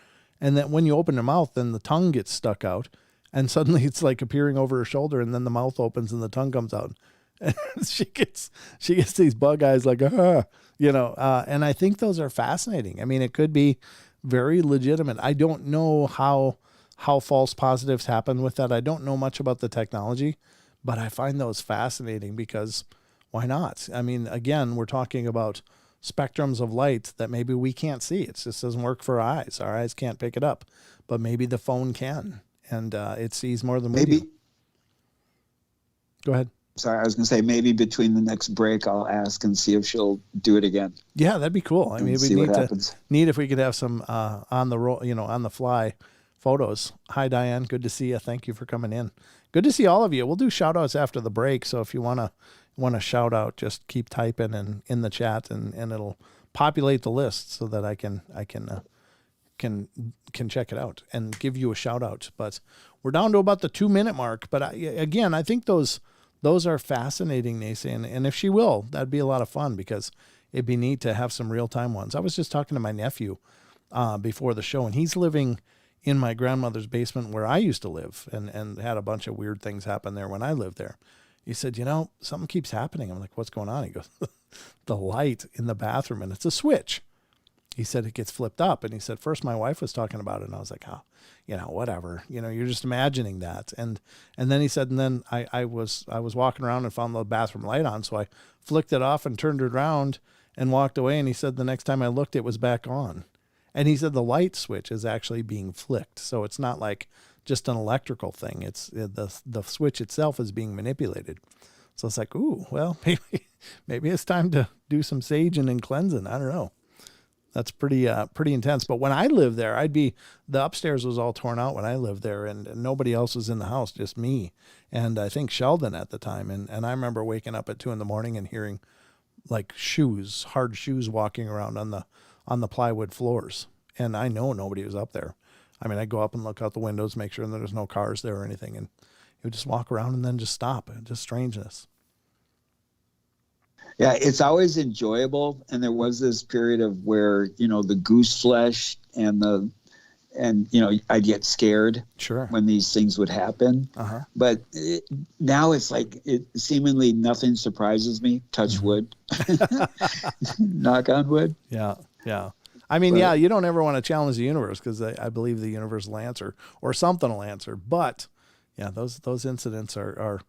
And then when you open her mouth, then the tongue gets stuck out, and suddenly it's like appearing over her shoulder, and then the mouth opens and the tongue comes out. And she gets these bug eyes like, and I think those are fascinating. I mean, it could be very legitimate. I don't know how false positives happen with that. I don't know much about the technology, but I find those fascinating because why not? I mean, again, we're talking about spectrums of light that maybe we can't see. It just doesn't work for our eyes. Our eyes can't pick it up, but maybe the phone can, and it sees more than we do. Go ahead. Sorry, I was going to say maybe between the next break I'll ask and see if she'll do it again. Yeah, that'd be cool. I mean, we'd need if we could have some on the fly photos. Hi, Diane. Good to see you. Thank you for coming in. Good to see all of you. We'll do shout outs after the break. So if you want to shout out, just keep typing in the chat and it'll populate the list so that I can check it out and give you a shout out. But we're down to about the 2-minute mark. But I think those are fascinating, NESE, and if she will, that'd be a lot of fun because it'd be neat to have some real-time ones. I was just talking to my nephew before the show, and he's living in my grandmother's basement where I used to live and had a bunch of weird things happen there when I lived there. He said, something keeps happening. I'm like, what's going on? He goes, the light in the bathroom, and it's a switch. He said it gets flipped up, and he said, first my wife was talking about it, and I was like, oh, whatever, you're just imagining that. And then he said, and then I was walking around and found the bathroom light on. So I flicked it off and turned it around and walked away. And he said, the next time I looked, it was back on. And he said, the light switch is actually being flicked. So it's not like just an electrical thing. It's the switch itself is being manipulated. So it's like, ooh, well, maybe it's time to do some saging and cleansing. I don't know. That's pretty intense. But when I lived there, the upstairs was all torn out when I lived there, and nobody else was in the house, just me. And I think Sheldon at the time. And I remember waking up at 2 a.m. and hearing like hard shoes walking around on the plywood floors. And I know nobody was up there. I mean, I go up and look out the windows, make sure that there's no cars there or anything. And he would just walk around and then just stop. Just strangeness. Yeah, it's always enjoyable. And there was this period of where, the goose flesh and I'd get scared Sure. when these things would happen. Uh-huh. But now it's like seemingly nothing surprises me. Touch wood. Knock on wood. Yeah. Yeah. I mean, you don't ever want to challenge the universe because I believe the universe will answer or something will answer. But yeah, those incidents are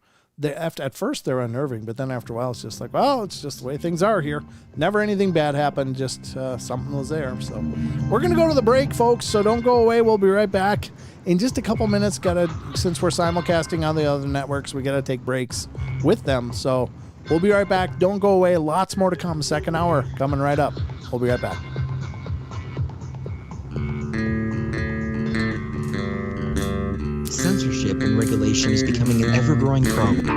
at first they're unnerving, but then after a while it's just like, well, it's just the way things are here. Never anything bad happened, just something was there. So we're going to go to the break, folks, so don't go away. We'll be right back in just a couple minutes. Since we're simulcasting on the other networks, we got to take breaks with them. So we'll be right back. Don't go away. Lots more to come. Second hour coming right up. We'll be right back. Censorship and regulation is becoming an ever-growing problem.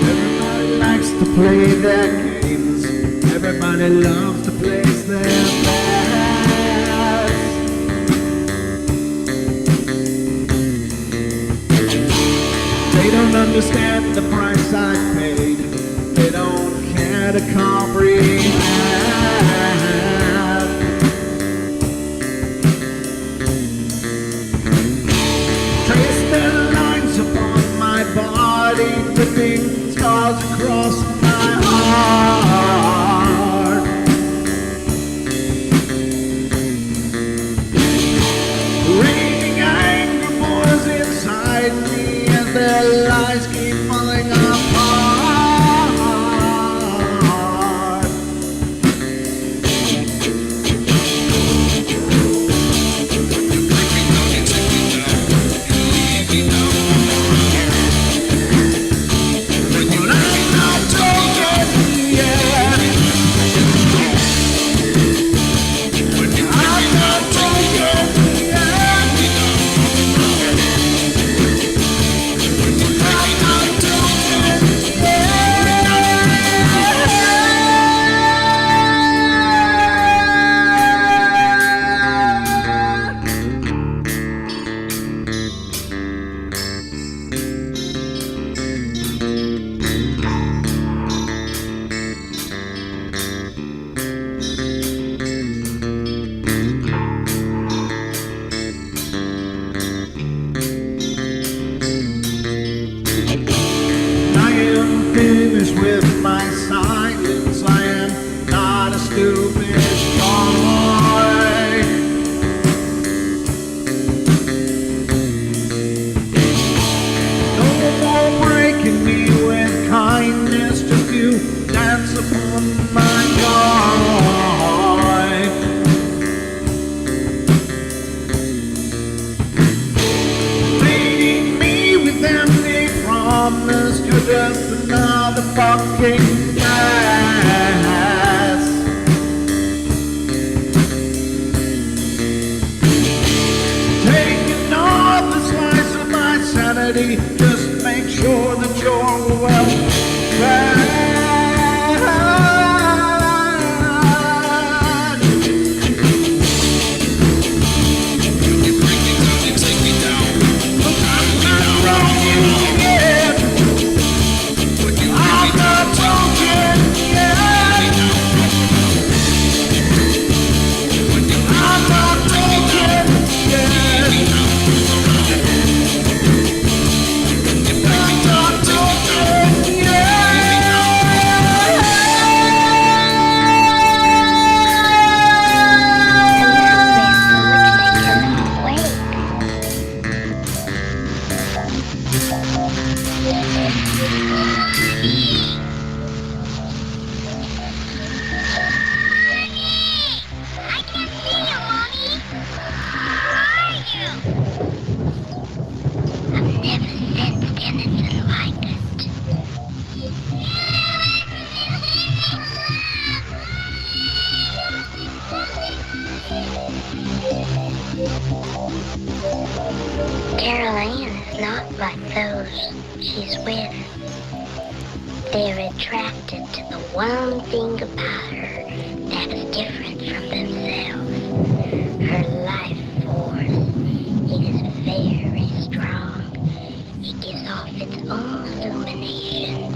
Everybody likes to play their games. Everybody loves to place their bets. They don't understand the price I paid. They don't care to comprehend. Trace their lines upon my body, dripping scars across my heart. Raging anger pours inside me, and their lies keep falling apart. But I'm not broken yet. I'm not broken yet. I'm not broken I am finished with my silence. I am not a stupid boy. No more breaking me with kindness. Just you dance upon my joy. Leading me with empty promise. You're just another fucking mess. Taking off the slice of my sanity. Just make sure that you're well fed. Look, I'm not broken yet. I'm not broken yet. I'm not broken yet. I'm not broken I can't see you, Mommy. Where are you? I've never sensed anything like it. Caroline is not lot like those she's with. They're attracted to the one thing about her that's different from themselves. Her life force. It is very strong. It gives off its own illumination.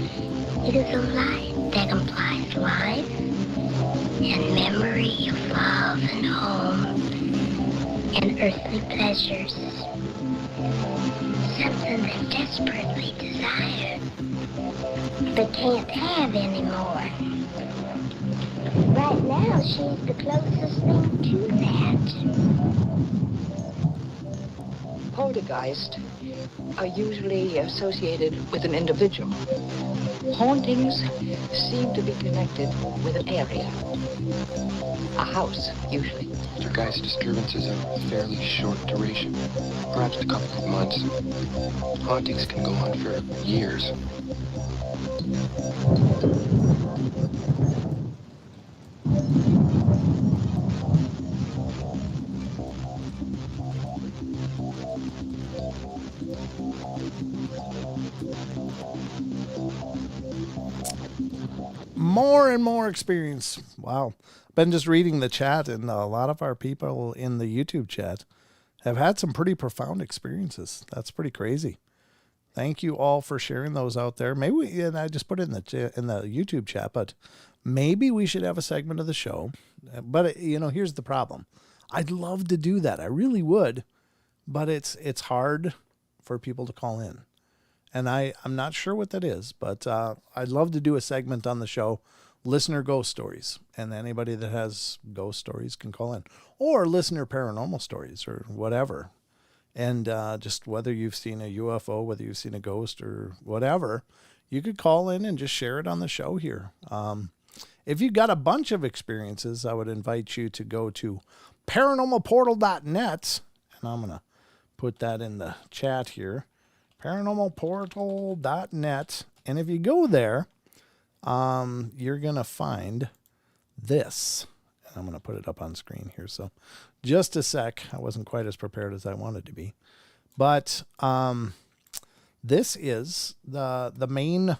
It is a light that implies life and memory of love and home and earthly pleasures. Something they desperately desire, but can't have anymore. Right now, she's the closest thing to that. Poltergeists are usually associated with an individual. Hauntings seem to be connected with an area. A house, usually. Poltergeist disturbances are fairly short duration, perhaps a couple of months. Hauntings can go on for years. More and more experience. Wow. Been just reading the chat, and a lot of our people in the YouTube chat have had some pretty profound experiences. That's pretty crazy. Thank you all for sharing those out there. Maybe we, and I just put it in the YouTube chat, but maybe we should have a segment of the show. But here's the problem. I'd love to do that. I really would, but it's hard for people to call in. And I'm not sure what that is, but I'd love to do a segment on the show, listener ghost stories. And anybody that has ghost stories can call in. Or listener paranormal stories or whatever. And just whether you've seen a UFO, whether you've seen a ghost or whatever, you could call in and just share it on the show here. If you've got a bunch of experiences, I would invite you to go to paranormalportal.net. And I'm going to put that in the chat here. Paranormalportal.net. And if you go there, you're going to find this. And I'm going to put it up on screen here. So just a sec. I wasn't quite as prepared as I wanted to be. But this is the main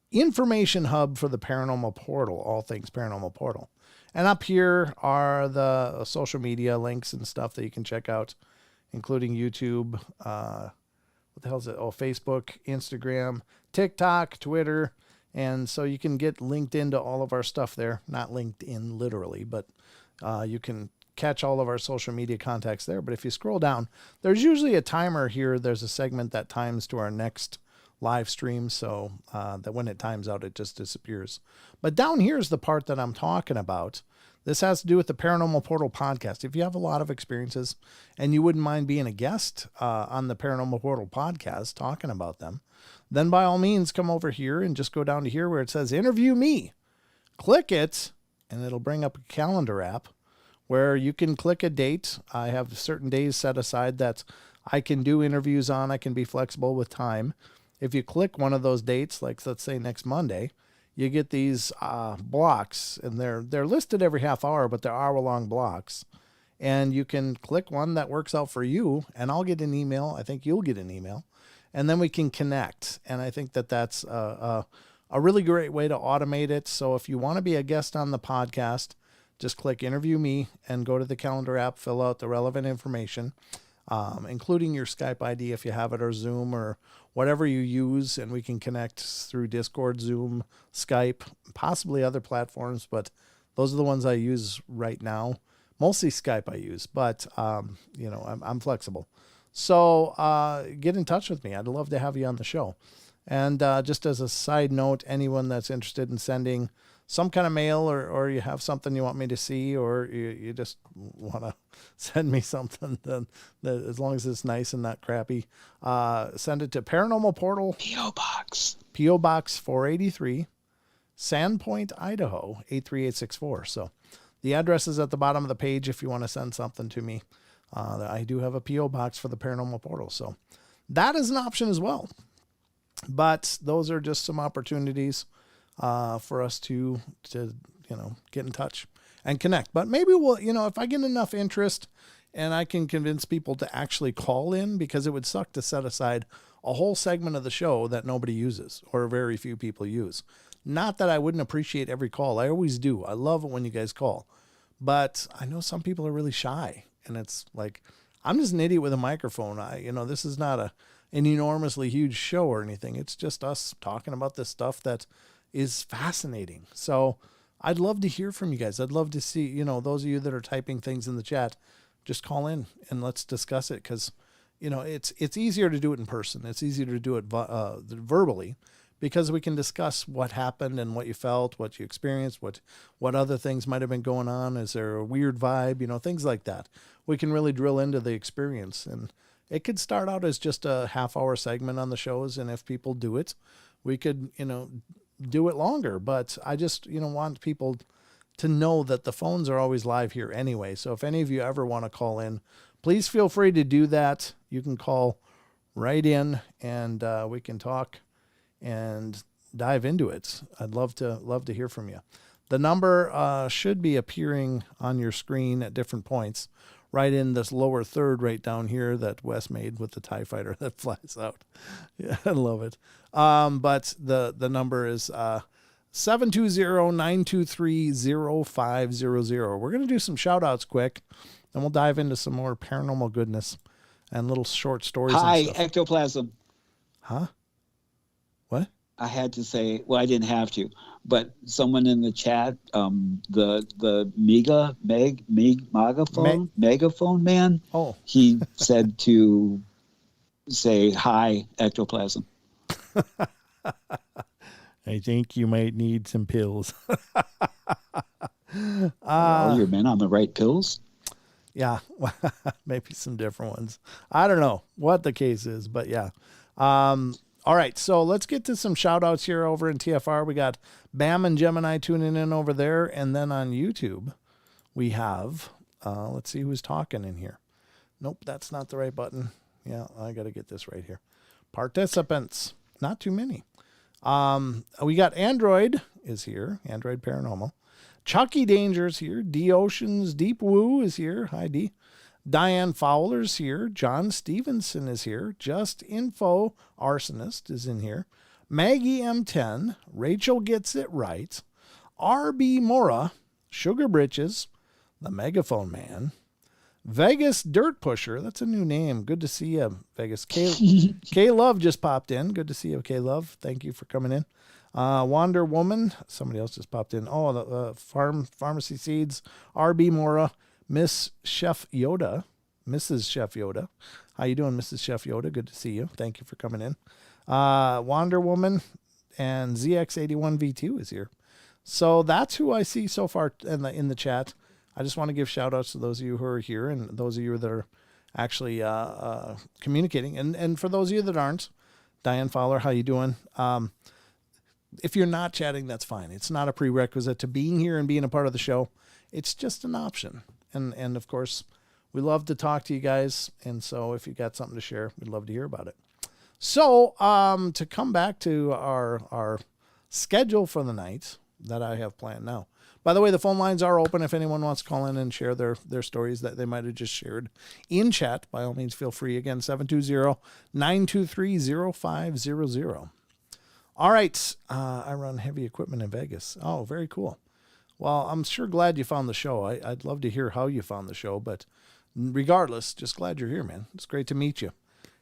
information hub for the Paranormal Portal, all things Paranormal Portal. And up here are the social media links and stuff that you can check out, including YouTube, what the hell is it? Oh, Facebook, Instagram, TikTok, Twitter. And so you can get linked into all of our stuff there. Not linked in literally, but you can catch all of our social media contacts there. But if you scroll down, there's usually a timer here. There's a segment that times to our next live stream. So that when it times out, it just disappears. But down here is the part that I'm talking about. This has to do with the Paranormal Portal podcast. If you have a lot of experiences and you wouldn't mind being a guest on the Paranormal Portal podcast, talking about them, then by all means, come over here and just go down to here where it says interview me. Click it and it'll bring up a calendar app where you can click a date. I have certain days set aside that I can do interviews on. I can be flexible with time. If you click one of those dates, like let's say next Monday, you get these blocks, and they're listed every half hour, but they're hour-long blocks. And you can click one that works out for you, and I'll get an email. I think you'll get an email. And then we can connect. And I think that that's a really great way to automate it. So if you want to be a guest on the podcast, just click Interview Me and go to the calendar app, fill out the relevant information, including your Skype ID if you have it, or Zoom, or whatever you use, and we can connect through Discord, Zoom, Skype, possibly other platforms, but those are the ones I use right now. Mostly Skype I use, but I'm flexible. So get in touch with me. I'd love to have you on the show. And just as a side note, anyone that's interested in sending some kind of mail, or you have something you want me to see, or you just want to send me something, then as long as it's nice and not crappy, send it to Paranormal Portal P.O. Box. P.O. Box 483, Sandpoint, Idaho 83864. So the address is at the bottom of the page if you want to send something to me. I do have a P.O. Box for the Paranormal Portal, so that is an option as well. But those are just some opportunities for us to get in touch and connect. But maybe we'll, if I get enough interest and I can convince people to actually call in, because it would suck to set aside a whole segment of the show that nobody uses or very few people use. Not that I wouldn't appreciate every call. I always do. I love it when you guys call. But I know some people are really shy, and it's like, I'm just an idiot with a microphone. This is not an enormously huge show or anything. It's just us talking about this stuff that is fascinating. So I'd love to hear from you guys. I'd love to see, those of you that are typing things in the chat, just call in and let's discuss it. Cause it's easier to do it in person. It's easier to do it verbally, because we can discuss what happened and what you felt, what you experienced, what other things might've been going on. Is there a weird vibe, things like that. We can really drill into the experience, and it could start out as just a half-hour segment on the shows. And if people do it, we could, do it longer. But I just, want people to know that the phones are always live here anyway. So if any of you ever want to call in, please feel free to do that. You can call right in, and we can talk and dive into it. I'd love to hear from you. The number should be appearing on your screen at different points, right in this lower third right down here that Wes made with the TIE fighter that flies out. Yeah, I love it. But the number is 720-923-0500. We're going to do some shout outs quick, and we'll dive into some more paranormal goodness and little short stories. Hi, and stuff. ectoplasm. Huh? What? I had to say, well, I didn't have to, but someone in the chat, the megaphone man. Oh, he said to say hi, ectoplasm. I think you might need some pills. Your men on the right pills? Yeah, maybe some different ones. I don't know what the case is, but yeah. All right, so let's get to some shout outs here over in TFR. We got Bam and Gemini tuning in over there. And then on YouTube, we have, let's see who's talking in here. Nope, that's not the right button. Yeah, I got to get this right here. Participants, not too many. We got Android is here, Android Paranormal. Chucky Danger's here. D Oceans Deep Woo is here. Hi, D. Diane Fowler's here. John Stevenson is here. Just Info Arsonist is in here. Maggie M10. Rachel Gets It Right. R.B. Mora. Sugar Britches. The Megaphone Man. Vegas Dirt Pusher. That's a new name. Good to see you, Vegas. K Love just popped in. Good to see you, K Love. Thank you for coming in. Wander Woman. Somebody else just popped in. Oh, the Pharmacy Seeds. R.B. Mora. Mrs. Chef Yoda. How you doing, Mrs. Chef Yoda? Good to see you. Thank you for coming in. Wander Woman and ZX81V2 is here. So that's who I see so far in the chat. I just want to give shout outs to those of you who are here and those of you that are actually communicating. And for those of you that aren't, Diane Fowler, how you doing? If you're not chatting, that's fine. It's not a prerequisite to being here and being a part of the show. It's just an option. And of course, we love to talk to you guys. And so if you got something to share, we'd love to hear about it. So to come back to our schedule for the night that I have planned now. By the way, the phone lines are open. If anyone wants to call in and share their stories that they might have just shared in chat, by all means, feel free. Again, 720-923-0500. All right. I run heavy equipment in Vegas. Oh, very cool. Well, I'm sure glad you found the show. I'd love to hear how you found the show, but regardless, just glad you're here, man. It's great to meet you.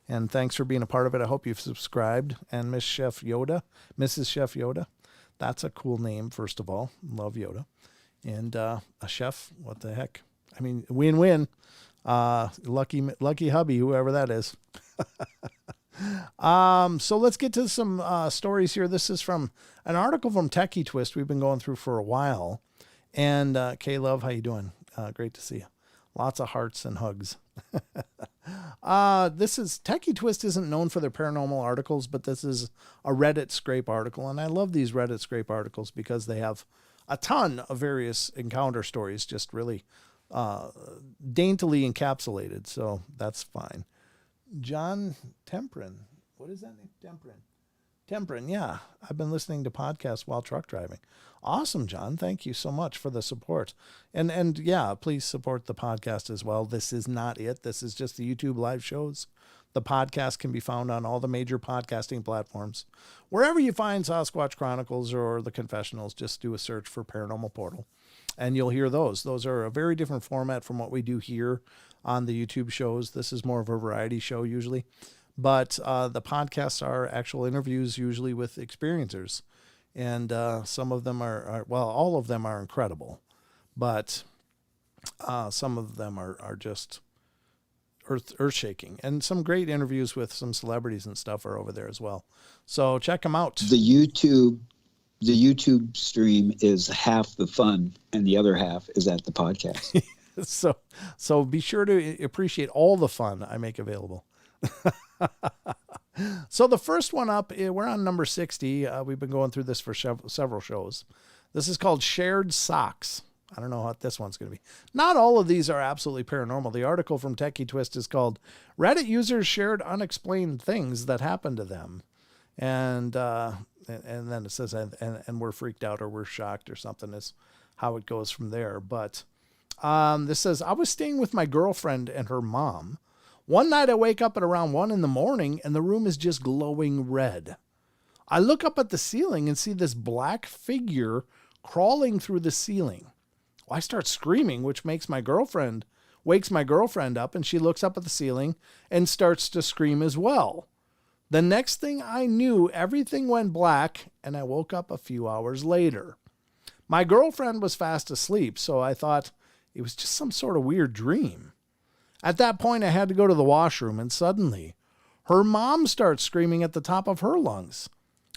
And thanks for being a part of it. I hope you've subscribed. And Mrs. Chef Yoda, that's a cool name, first of all. Love Yoda. And a chef, what the heck? I mean, win-win. Lucky hubby, whoever that is. So let's get to some stories here. This is from an article from Techie Twist we've been going through for a while. And K-Love, how you doing? Great to see you. Lots of hearts and hugs. This is Techie Twist isn't known for their paranormal articles, but this is a Reddit scrape article. And I love these Reddit scrape articles because they have a ton of various encounter stories, just really daintily encapsulated. So that's fine. John Temprin. What is that name? Tempering, yeah. I've been listening to podcasts while truck driving. Awesome, John. Thank you so much for the support. And yeah, please support the podcast as well. This is not it. This is just the YouTube live shows. The podcast can be found on all the major podcasting platforms. Wherever you find Sasquatch Chronicles or The Confessionals, just do a search for Paranormal Portal, and you'll hear those. Those are a very different format from what we do here on the YouTube shows. This is more of a variety show usually. But the podcasts are actual interviews, usually with experiencers. And some of them are, well, all of them are incredible. But some of them are just earth-shaking. And some great interviews with some celebrities and stuff are over there as well. So check them out. The YouTube stream is half the fun, and the other half is at the podcast. So be sure to appreciate all the fun I make available. So the first one up, we're on number 60. We've been going through this for several shows. This is called Shared Socks. I don't know what this one's going to be. Not all of these are absolutely paranormal. The article from Techie Twist is called Reddit Users Shared Unexplained Things That Happened to Them. And then it says, and we're freaked out or we're shocked or something is how it goes from there. But this says, I was staying with my girlfriend and her mom. One night I wake up at around 1 a.m. and the room is just glowing red. I look up at the ceiling and see this black figure crawling through the ceiling. I start screaming, which wakes my girlfriend up, and she looks up at the ceiling and starts to scream as well. The next thing I knew, everything went black, and I woke up a few hours later. My girlfriend was fast asleep, so I thought it was just some sort of weird dream. At that point, I had to go to the washroom, and suddenly, her mom starts screaming at the top of her lungs.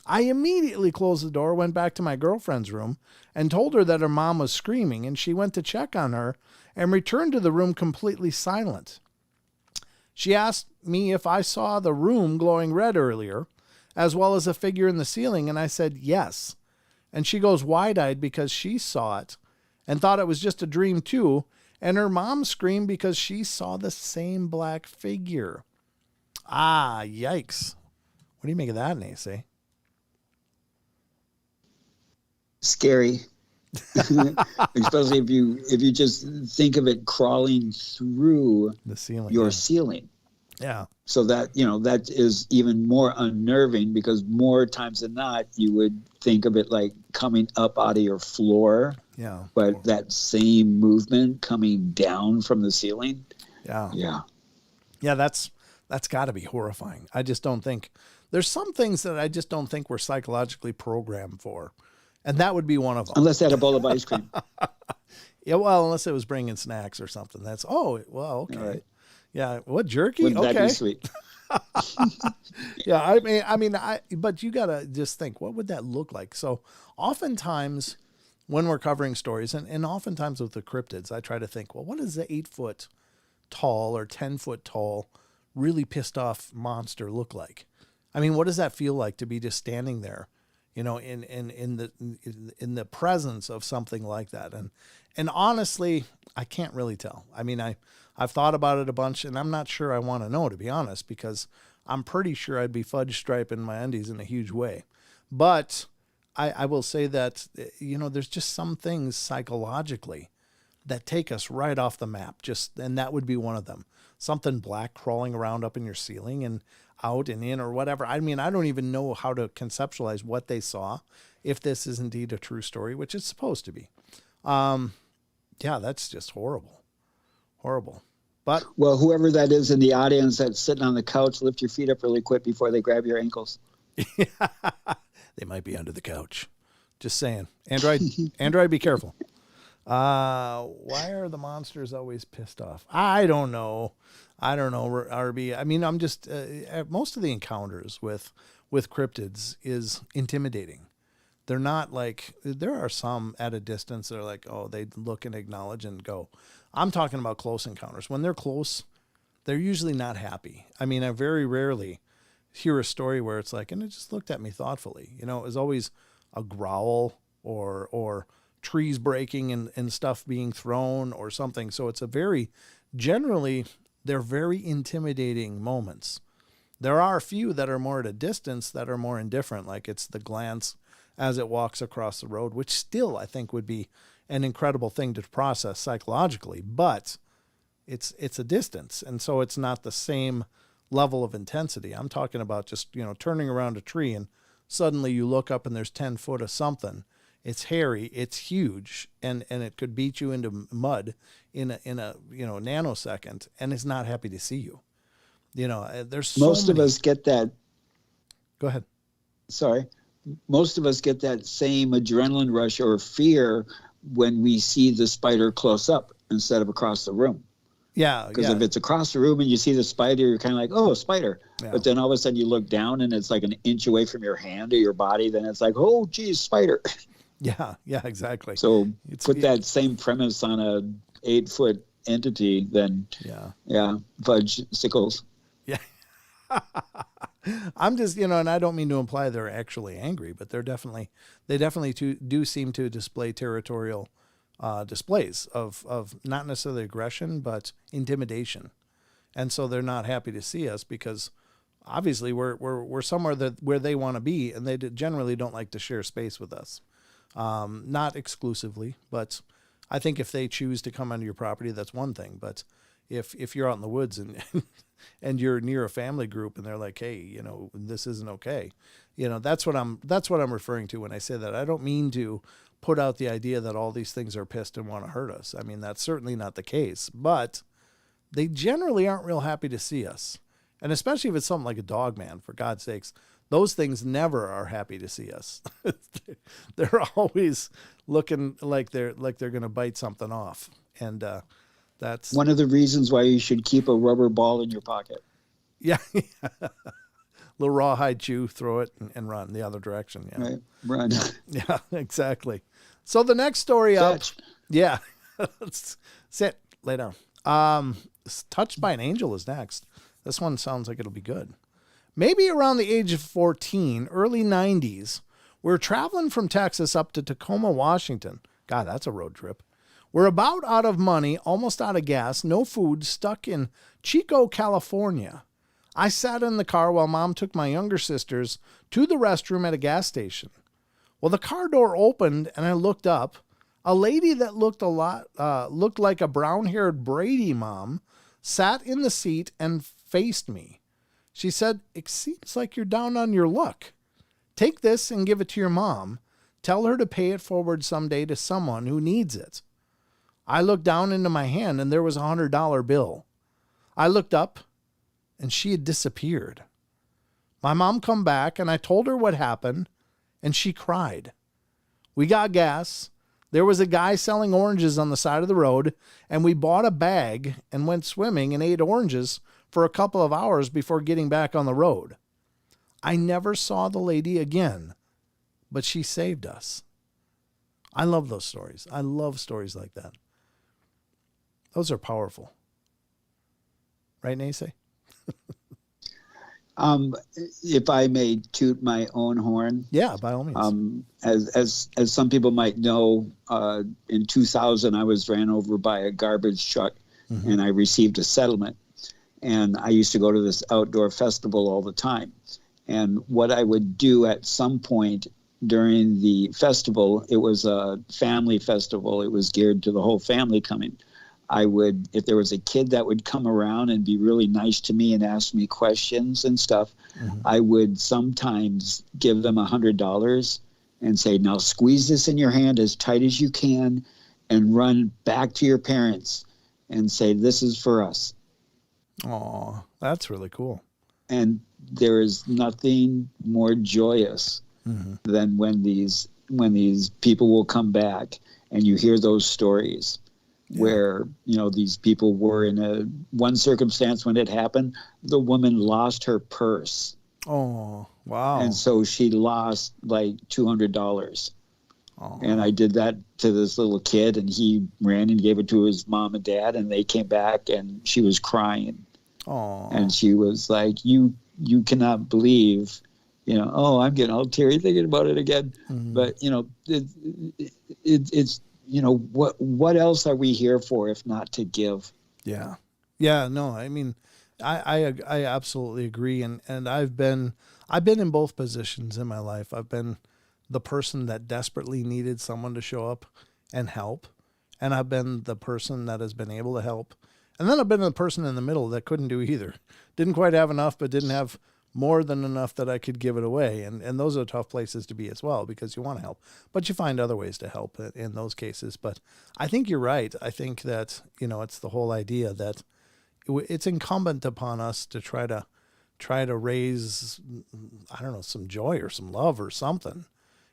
I immediately closed the door, went back to my girlfriend's room, and told her that her mom was screaming, and she went to check on her and returned to the room completely silent. She asked me if I saw the room glowing red earlier, as well as a figure in the ceiling, and I said yes. And she goes wide-eyed because she saw it and thought it was just a dream too, and her mom screamed because she saw the same black figure. Ah, yikes. What do you make of that, NESE? Scary. Especially if you just think of it crawling through the ceiling. Your ceiling. Yeah. So that, that is even more unnerving, because more times than not, you would think of it like coming up out of your floor. Yeah. But that same movement coming down from the ceiling. Yeah. Yeah. Yeah, that's got to be horrifying. I just don't think there's some things that I just don't think we're psychologically programmed for. And that would be one of them. Unless they had a bowl of ice cream. Yeah, well, unless it was bringing snacks or something. That's, okay. Right. Yeah, what, jerky? Wouldn't okay. that be sweet? Yeah, but you got to just think, what would that look like? So oftentimes when we're covering stories, and oftentimes with the cryptids, I try to think, well, what does the 8-foot tall or 10-foot tall really pissed off monster look like? I mean, what does that feel like to be just standing there, in the presence of something like that? And honestly, I can't really tell. I mean, I've thought about it a bunch, and I'm not sure I want to know, to be honest, because I'm pretty sure I'd be fudge striping my undies in a huge way. But I will say that, there's just some things psychologically that take us right off the map. And that would be one of them. Something black crawling around up in your ceiling and out and in or whatever. I mean, I don't even know how to conceptualize what they saw, if this is indeed a true story, which it's supposed to be. Yeah, that's just horrible. Horrible. But well, whoever that is in the audience that's sitting on the couch, lift your feet up really quick before they grab your ankles. They might be under the couch. Just saying. Android, be careful. Why are the monsters always pissed off? I don't know, RB. I mean, I'm just, most of the encounters with cryptids is intimidating. They're not like, there are some at a distance that are like, oh, they look and acknowledge and go. I'm talking about close encounters. When they're close, they're usually not happy. I mean, I very rarely hear a story where it's like, and it just looked at me thoughtfully. It was always a growl or trees breaking and stuff being thrown or something. So it's generally, they're very intimidating moments There are a few that are more at a distance that are more indifferent, like it's the glance as it walks across the road, which still I think would be an incredible thing to process psychologically, but it's a distance. And so it's not the same level of intensity. I'm talking about just, turning around a tree and suddenly you look up and there's 10 foot of something. It's hairy, it's huge, and it could beat you into mud in a nanosecond, and it's not happy to see you. There's so Most of us get that. Go ahead. Sorry. Most of us get that same adrenaline rush or fear when we see the spider close up instead of across the room. Yeah. Because if it's across the room and you see the spider, you're kind of like, oh, a spider. Yeah. But then all of a sudden you look down and it's like an inch away from your hand or your body. Then it's like, oh, geez, spider. Yeah, exactly. So put that same premise on a 8-foot entity, then fudge sickles. Yeah. I'm just, and I don't mean to imply they're actually angry, but they definitely do seem to display territorial displays of not necessarily aggression, but intimidation. And so they're not happy to see us because obviously we're somewhere where they want to be, and they generally don't like to share space with us. Not exclusively, but I think if they choose to come onto your property, that's one thing. But if you're out in the woods and you're near a family group and they're like, hey, this isn't okay. That's what I'm referring to when I say that. I don't mean to put out the idea that all these things are pissed and want to hurt us. I mean, that's certainly not the case, but they generally aren't real happy to see us. And especially if it's something like a dog man, for God's sakes. Those things never are happy to see us. They're always looking like they're going to bite something off. And that's one of the reasons why you should keep a rubber ball in your pocket. Yeah. Little rawhide chew, throw it and run the other direction. Yeah. Right. Run. Yeah, exactly. So the next story up. Yeah. Sit, lay down. Touched by an Angel is next. This one sounds like it'll be good. Maybe around the age of 14, early 90s, we're traveling from Texas up to Tacoma, Washington. God, that's a road trip. We're about out of money, almost out of gas, no food, stuck in Chico, California. I sat in the car while Mom took my younger sisters to the restroom at a gas station. Well, the car door opened and I looked up. A lady that looked like a brown-haired Brady mom sat in the seat and faced me. She said, "It seems like you're down on your luck. Take this and give it to your mom. Tell her to pay it forward someday to someone who needs it." I looked down into my hand and there was a $100 bill. I looked up and she had disappeared. My mom come back and I told her what happened and she cried. We got gas. There was a guy selling oranges on the side of the road and we bought a bag and went swimming and ate oranges for a couple of hours before getting back on the road. I never saw the lady again, but she saved us. I love those stories. I love stories like that. Those are powerful. Right, NESE? If I may toot my own horn. Yeah, by all means. As some people might know, in 2000, I was ran over by a garbage truck and I received a settlement. And I used to go to this outdoor festival all the time. And what I would do at some point during the festival, it was a family festival. It was geared to the whole family coming. I would, if there was a kid that would come around and be really nice to me and ask me questions and stuff, I would sometimes give them $100 and say, now squeeze this in your hand as tight as you can and run back to your parents and say, this is for us. Oh, that's really cool. And there is nothing more joyous than when these people will come back and you hear those stories where, these people were in one circumstance when it happened, the woman lost her purse. Oh, wow. And so she lost like $200. Oh. And I did that to this little kid, and he ran and gave it to his mom and dad, and they came back, and she was crying. Oh. And she was like, you cannot believe, I'm getting all teary thinking about it again. But, it's, what else are we here for if not to give? Yeah. Yeah, no, I mean, I absolutely agree. And I've been in both positions in my life. I've been the person that desperately needed someone to show up and help. And I've been the person that has been able to help. And then I've been the person in the middle that couldn't do either. Didn't quite have enough, but didn't have more than enough that I could give it away. And those are tough places to be as well, because you want to help, but you find other ways to help in those cases. But I think you're right. I think that, it's the whole idea that it's incumbent upon us to try to raise, I don't know, some joy or some love or something.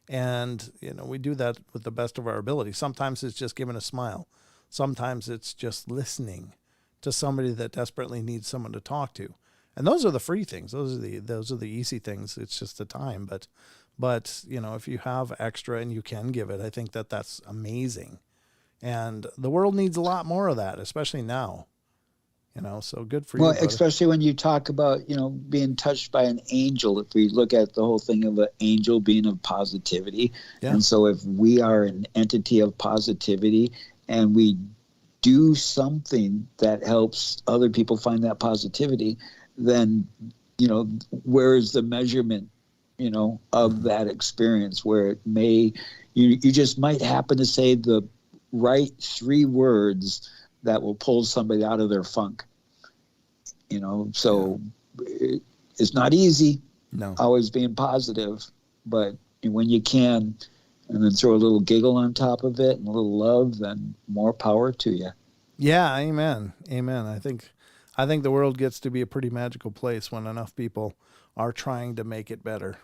And, we do that with the best of our ability. Sometimes it's just giving a smile. Sometimes it's just listening to somebody that desperately needs someone to talk to. And those are the free things. Those are the easy things. It's just the time. But if you have extra and you can give it, I think that's amazing. And the world needs a lot more of that, especially now. So good for you. Well, brother. especially when you talk about, being touched by an angel. If we look at the whole thing of an angel being of positivity. Yeah. And so if we are an entity of positivity and we do something that helps other people find that positivity, then, where is the measurement, of that experience, where it may, you just might happen to say the right 3 words that will pull somebody out of their funk, so it's not easy. No. Always being positive, but when you can, and then throw a little giggle on top of it and a little love, then more power to you. Yeah. Amen. I think the world gets to be a pretty magical place when enough people are trying to make it better.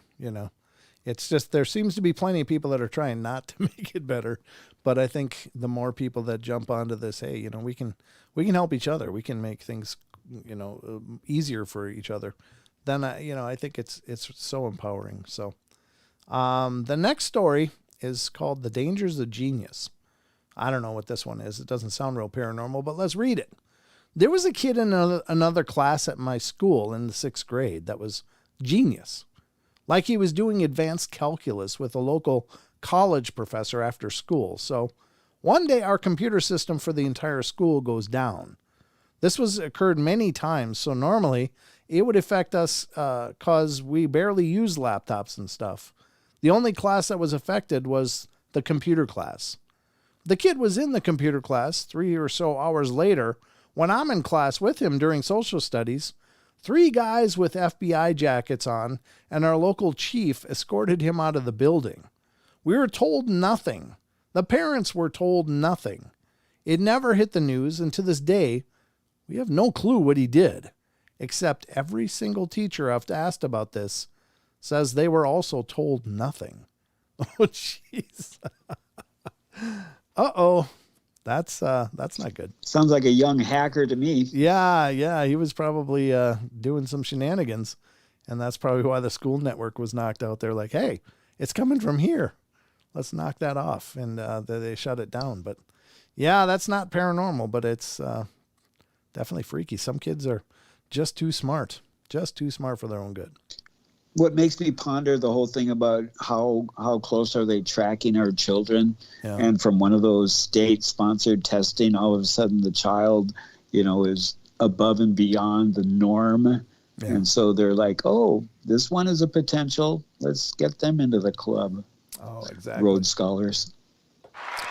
It's just, there seems to be plenty of people that are trying not to make it better. But I think the more people that jump onto this, hey, we can help each other. We can make things, easier for each other. Then I think it's so empowering. So, the next story is called The Dangers of Genius. I don't know what this one is. It doesn't sound real paranormal, but let's read it. There was a kid in another class at my school in the 6th grade that was genius. Like he was doing advanced calculus with a local college professor after school. So one day our computer system for the entire school goes down. This was occurred many times. So normally it would affect us because we barely use laptops and stuff. The only class that was affected was the computer class. The kid was in the computer class 3 or so hours later when I'm in class with him during social studies. 3 guys with FBI jackets on and our local chief escorted him out of the building. We were told nothing. The parents were told nothing. It never hit the news, and to this day, we have no clue what he did, except every single teacher I've asked about this says they were also told nothing. Oh, jeez. Uh-oh. That's not good. Sounds like a young hacker to me. Yeah. He was probably doing some shenanigans, and that's probably why the school network was knocked out. They're like, hey, it's coming from here. Let's knock that off. And they shut it down. But yeah, that's not paranormal, but it's definitely freaky. Some kids are just too smart for their own good. What makes me ponder the whole thing about how close are they tracking our children? Yeah. And from one of those state-sponsored testing, all of a sudden the child, is above and beyond the norm. Yeah. And so they're like, oh, this one is a potential. Let's get them into the club. Oh, exactly. Rhodes Scholars.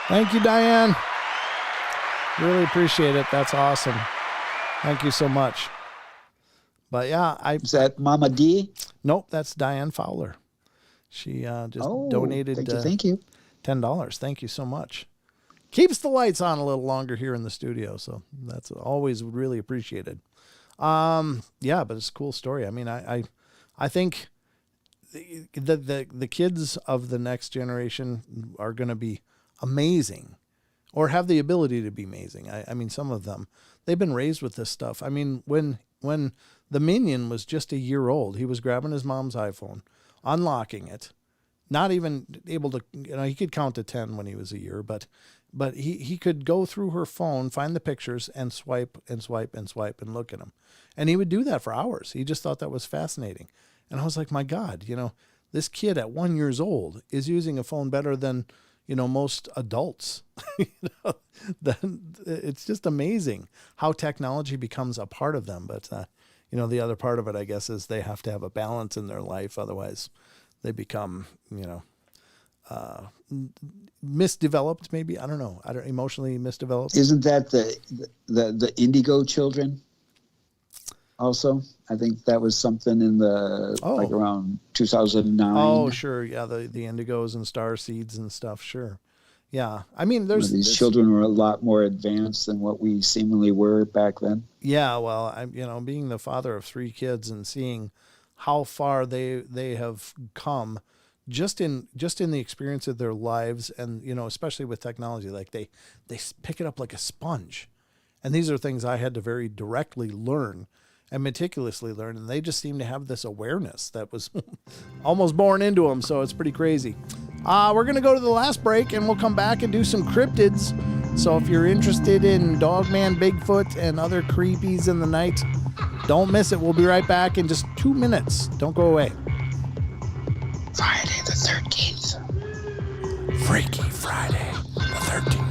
Thank you, Diane. Really appreciate it. That's awesome. Thank you so much. But yeah, Is that Mama D? Nope, that's Diane Fowler. She just donated thank you. $10. Thank you so much. Keeps the lights on a little longer here in the studio, so that's always really appreciated. Yeah, but it's a cool story. I mean, I think the kids of the next generation are going to be amazing, or have the ability to be amazing. I mean, some of them, they've been raised with this stuff. I mean, when the Minion was just a year old, he was grabbing his mom's iPhone, unlocking it, not even able to, he could count to 10 when he was a year, but he could go through her phone, find the pictures, and swipe and swipe and swipe and look at them. And he would do that for hours. He just thought that was fascinating. And I was like, my God, this kid at 1 year old is using a phone better than, most adults. It's just amazing how technology becomes a part of them. But the other part of it, I guess, is they have to have a balance in their life. Otherwise they become, misdeveloped, maybe. I don't know. Emotionally misdeveloped. Isn't that the Indigo children? Also, I think that was something in the like around 2009. Oh, sure, yeah, the indigos and star seeds and stuff. Sure, yeah. I mean, these children were a lot more advanced than what we seemingly were back then. Yeah, well, being the father of 3 kids and seeing how far they have come just in the experience of their lives, and especially with technology, like they pick it up like a sponge, and these are things I had to very directly learn and meticulously learn, and they just seem to have this awareness that was almost born into them. So it's pretty crazy. We're gonna go to the last break, and we'll come back and do some cryptids. So if you're interested in Dogman, Bigfoot, and other creepies in the night, don't miss it. We'll be right back in just 2 minutes. Don't go away. Friday the 13th. Freaky Friday the 13th.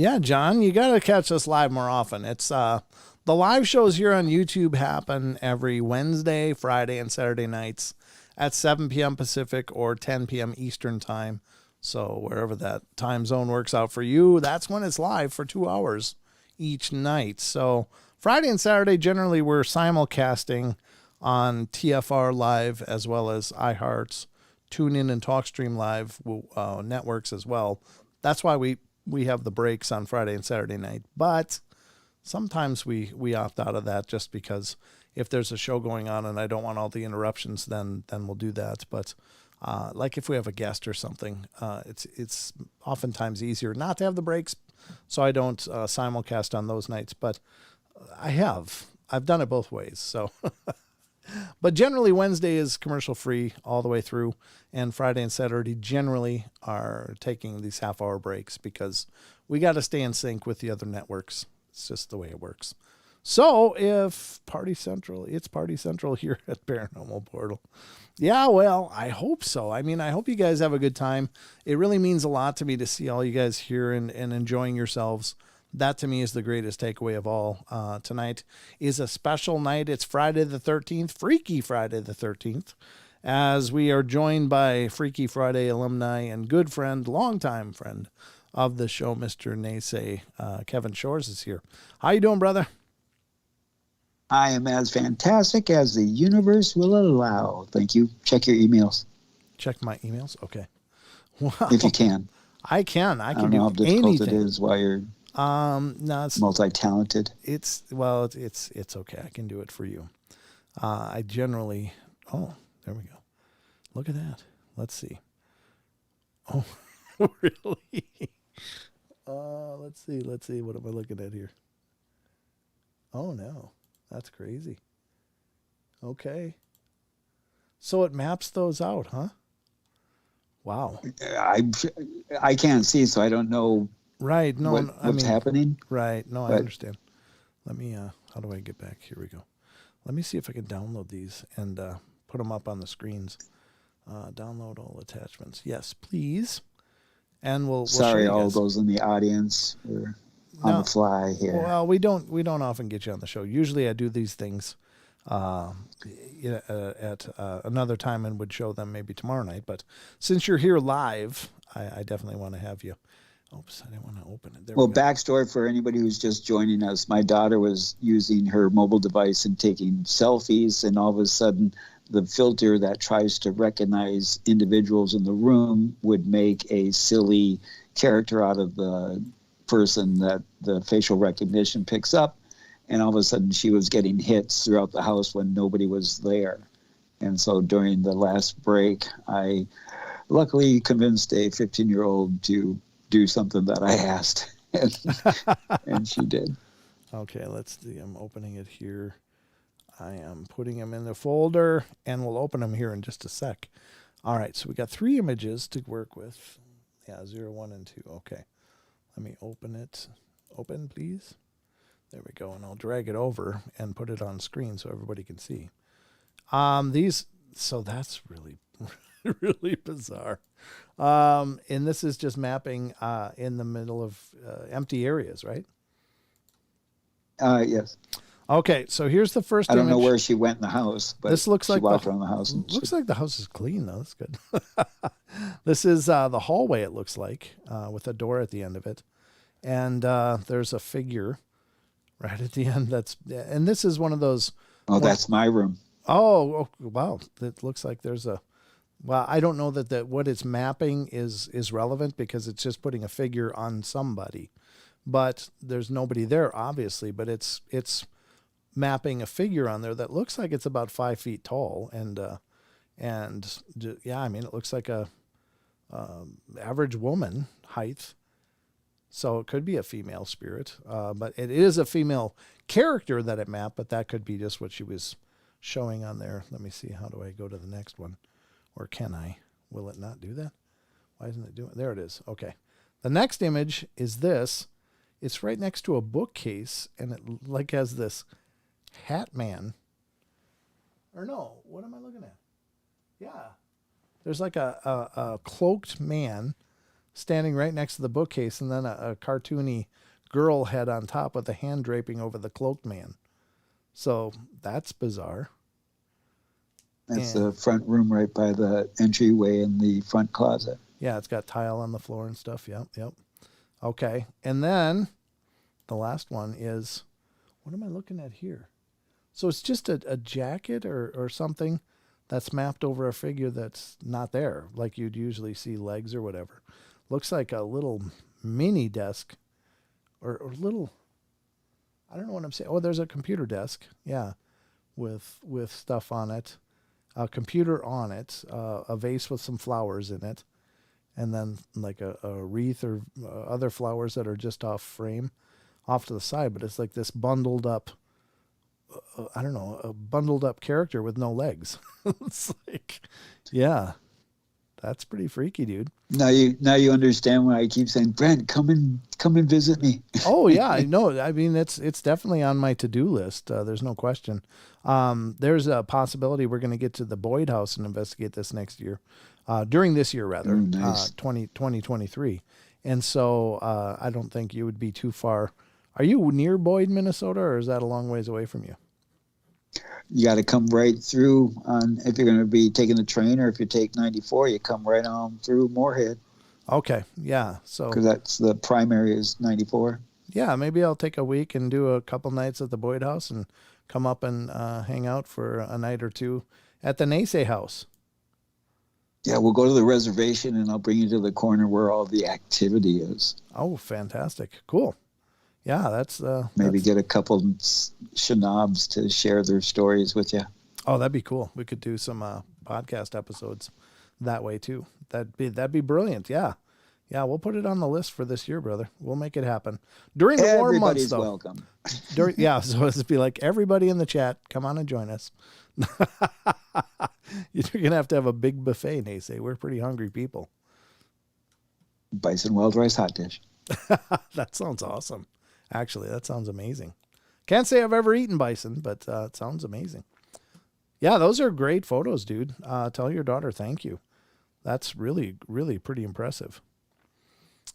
Yeah, John, you got to catch us live more often. It's the live shows here on YouTube happen every Wednesday, Friday, and Saturday nights at 7 p.m. Pacific or 10 p.m. Eastern time. So wherever that time zone works out for you, that's when it's live for 2 hours each night. So Friday and Saturday, generally we're simulcasting on TFR Live as well as iHeart's TuneIn and TalkStream Live networks as well. That's why we have the breaks on Friday and Saturday night. But sometimes we opt out of that just because if there's a show going on and I don't want all the interruptions, then we'll do that. But like if we have a guest or something, it's oftentimes easier not to have the breaks, so I don't simulcast on those nights. But I've done it both ways. So, but generally Wednesday is commercial free all the way through, and Friday and Saturday generally are taking these half-hour breaks because we got to stay in sync with the other networks. It's just the way it works. So if it's Party Central here at Paranormal Portal. Yeah, well, I hope so. I mean, I hope you guys have a good time. It really means a lot to me to see all you guys here and enjoying yourselves. That to me is the greatest takeaway of all. Tonight is a special night. It's Friday the 13th, Freaky Friday the 13th, as we are joined by Freaky Friday alumni and good friend, longtime friend of the show, Mr. NESE. Kevin Shores is here. How you doing, brother? I am as fantastic as the universe will allow. Thank you. Check your emails. Check my emails? Okay. Wow. If you can. I can. I can don't know how do difficult anything. it is while you're no, it's multi-talented. It's okay. I can do it for you. I generally, there we go. Look at that. Let's see. Oh, really? Let's see. What am I looking at here? Oh no, that's crazy. Okay. So it maps those out, huh? Wow. I can't see, so I don't know. Right. No, what's happening. Right. No, I understand. Let me, how do I get back? Here we go. Let me see if I can download these and put them up on the screens. Download all attachments. Yes, please. And we'll Sorry, show you all guys. those in the audience are on the fly here. Well, we don't often get you on the show. Usually I do these things at another time and would show them maybe tomorrow night. But since you're here live, I definitely want to have you. Oops, I didn't want to open it. There Well, we go. backstory for anybody who's just joining us. My daughter was using her mobile device and taking selfies, and all of a sudden the filter that tries to recognize individuals in the room would make a silly character out of the person that the facial recognition picks up. And all of a sudden she was getting hits throughout the house when nobody was there. And so during the last break, I luckily convinced a 15-year-old to do something that I asked, and she did. Okay, let's see. I'm opening it here. I am putting them in the folder, and we'll open them here in just a sec. All right, so we got 3 images to work with. Yeah, 0, 1, and 2. Okay, let me open it. Open, please. There we go, and I'll drag it over and put it on screen so everybody can see. So that's really, really bizarre. And this is just mapping in the middle of empty areas, right? Yes. Okay, so here's the first I don't know image. where she went in the house, but This looks she like walked around the house. And looks like the house is clean, though. That's good. This is the hallway, it looks like, with a door at the end of it. And there's a figure right at the end. And this is one of those. That's my room. Oh, wow. It looks like there's a. Well, I don't know that what it's mapping is relevant because it's just putting a figure on somebody. But there's nobody there, obviously. But it's mapping a figure on there that looks like it's about 5 feet tall. And yeah, I mean, it looks like a average woman height. So it could be a female spirit. But it is a female character that it mapped. But that could be just what she was showing on there. Let me see. How do I go to the next one? Or can I? Will it not do that? Why isn't it doing it? There it is. Okay. The next image is this. It's right next to a bookcase, and it like has this hat man. Or no, what am I looking at? Yeah. There's like a cloaked man standing right next to the bookcase, and then a cartoony girl head on top with a hand draping over the cloaked man. So that's bizarre. That's the front room right by the entryway in the front closet. Yeah, it's got tile on the floor and stuff. Yep. Okay. And then the last one is, what am I looking at here? So it's just a jacket or something that's mapped over a figure that's not there, like you'd usually see legs or whatever. Looks like a little mini desk or little, I don't know what I'm saying. Oh, there's a computer desk. Yeah. With stuff on it, a computer on it, a vase with some flowers in it, and then like a wreath or other flowers that are just off frame off to the side. But it's like this bundled up, I don't know, a bundled up character with no legs. It's like, yeah, that's pretty freaky, dude. Now you understand why I keep saying, Brent, come and visit me. Oh yeah, I know. I mean, it's definitely on my to-do list. There's no question. There's a possibility we're going to get to the Boyd house and investigate this next year, during this year rather, nice. 2023. And so I don't think you would be too far. Are you near Boyd, Minnesota, or is that a long ways away from you? You got to come right through on, if you're going to be taking the train, or if you take 94, you come right on through Moorhead. Okay. Yeah. So, because that's the primary is 94. Yeah. Maybe I'll take a week and do a couple nights at the Boyd house and come up and hang out for a night or two at the NESE house. Yeah. We'll go to the reservation and I'll bring you to the corner where all the activity is. Oh, fantastic. Cool. Yeah, that's maybe get a couple shenobs to share their stories with you. Oh, that'd be cool. We could do some podcast episodes that way too. That'd be brilliant. Yeah, we'll put it on the list for this year, brother. We'll make it happen during the warm months, though. Welcome. So it'd be like everybody in the chat, come on and join us. You're gonna have to have a big buffet, NESE. We're pretty hungry people. Bison wild rice hot dish. That sounds awesome. Actually, that sounds amazing. Can't say I've ever eaten bison, but it sounds amazing. Yeah, those are great photos, dude. Tell your daughter thank you. That's really, really pretty impressive.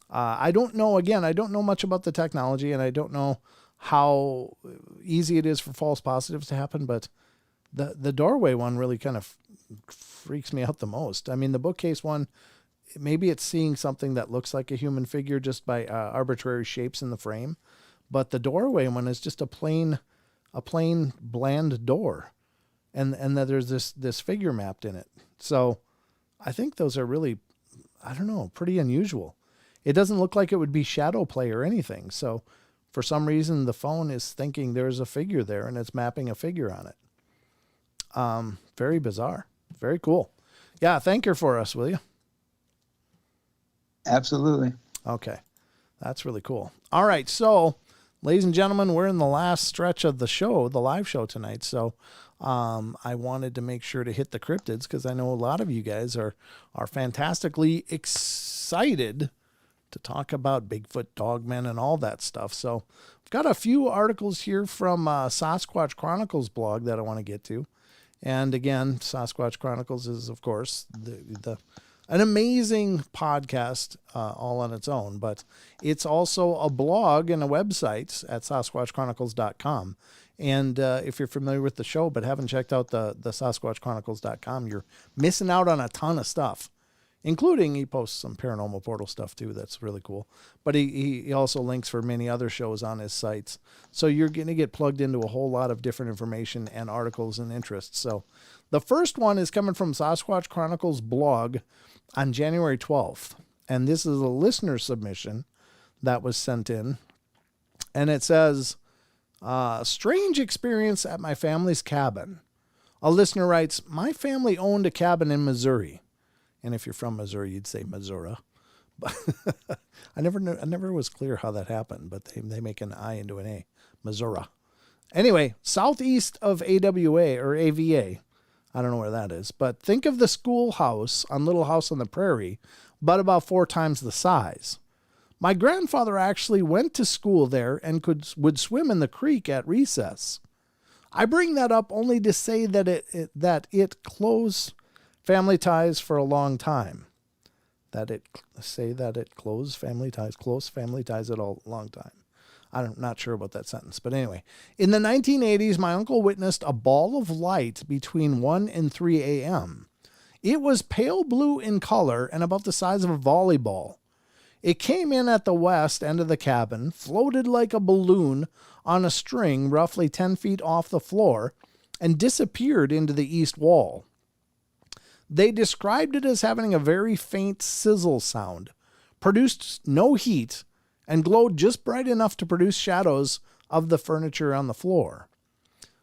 I don't know much about the technology, and I don't know how easy it is for false positives to happen, but the doorway one really kind of freaks me out the most. I mean, the bookcase one, maybe it's seeing something that looks like a human figure just by arbitrary shapes in the frame. But the doorway one is just a plain bland door. And that there's this figure mapped in it. So I think those are really, I don't know, pretty unusual. It doesn't look like it would be shadow play or anything. So for some reason, the phone is thinking there's a figure there and it's mapping a figure on it. Very bizarre. Very cool. Yeah. Thank her for us, will you? Absolutely. Okay. That's really cool. All right. So, ladies and gentlemen, we're in the last stretch of the show, the live show tonight. So I wanted to make sure to hit the cryptids because I know a lot of you guys are fantastically excited to talk about Bigfoot, Dogmen, and all that stuff. So I've got a few articles here from Sasquatch Chronicles blog that I want to get to. And again, Sasquatch Chronicles is, of course, an amazing podcast all on its own, but it's also a blog and a website at SasquatchChronicles.com. And if you're familiar with the show but haven't checked out the SasquatchChronicles.com, you're missing out on a ton of stuff, including he posts some Paranormal Portal stuff too. That's really cool. But he also links for many other shows on his sites. So you're going to get plugged into a whole lot of different information and articles and interests. So the first one is coming from Sasquatch Chronicles blog on January 12th. And this is a listener submission that was sent in. And it says, strange experience at my family's cabin. A listener writes, my family owned a cabin in Missouri. And if you're from Missouri, you'd say Missouri. But I never was clear how that happened, but they make an I into an A. Missouri. Anyway, southeast of AWA or AVA. I don't know where that is, but think of the schoolhouse on Little House on the Prairie, but about 4 times the size. My grandfather actually went to school there and would swim in the creek at recess. I bring that up only to say that it closed family ties for a long time. that it close family ties at all long time. I'm not sure about that sentence, but anyway, in the 1980s, my uncle witnessed a ball of light between 1 and 3 a.m. It was pale blue in color and about the size of a volleyball. It came in at the west end of the cabin, floated like a balloon on a string roughly 10 feet off the floor, and disappeared into the east wall. They described it as having a very faint sizzle sound, produced no heat, and glowed just bright enough to produce shadows of the furniture on the floor.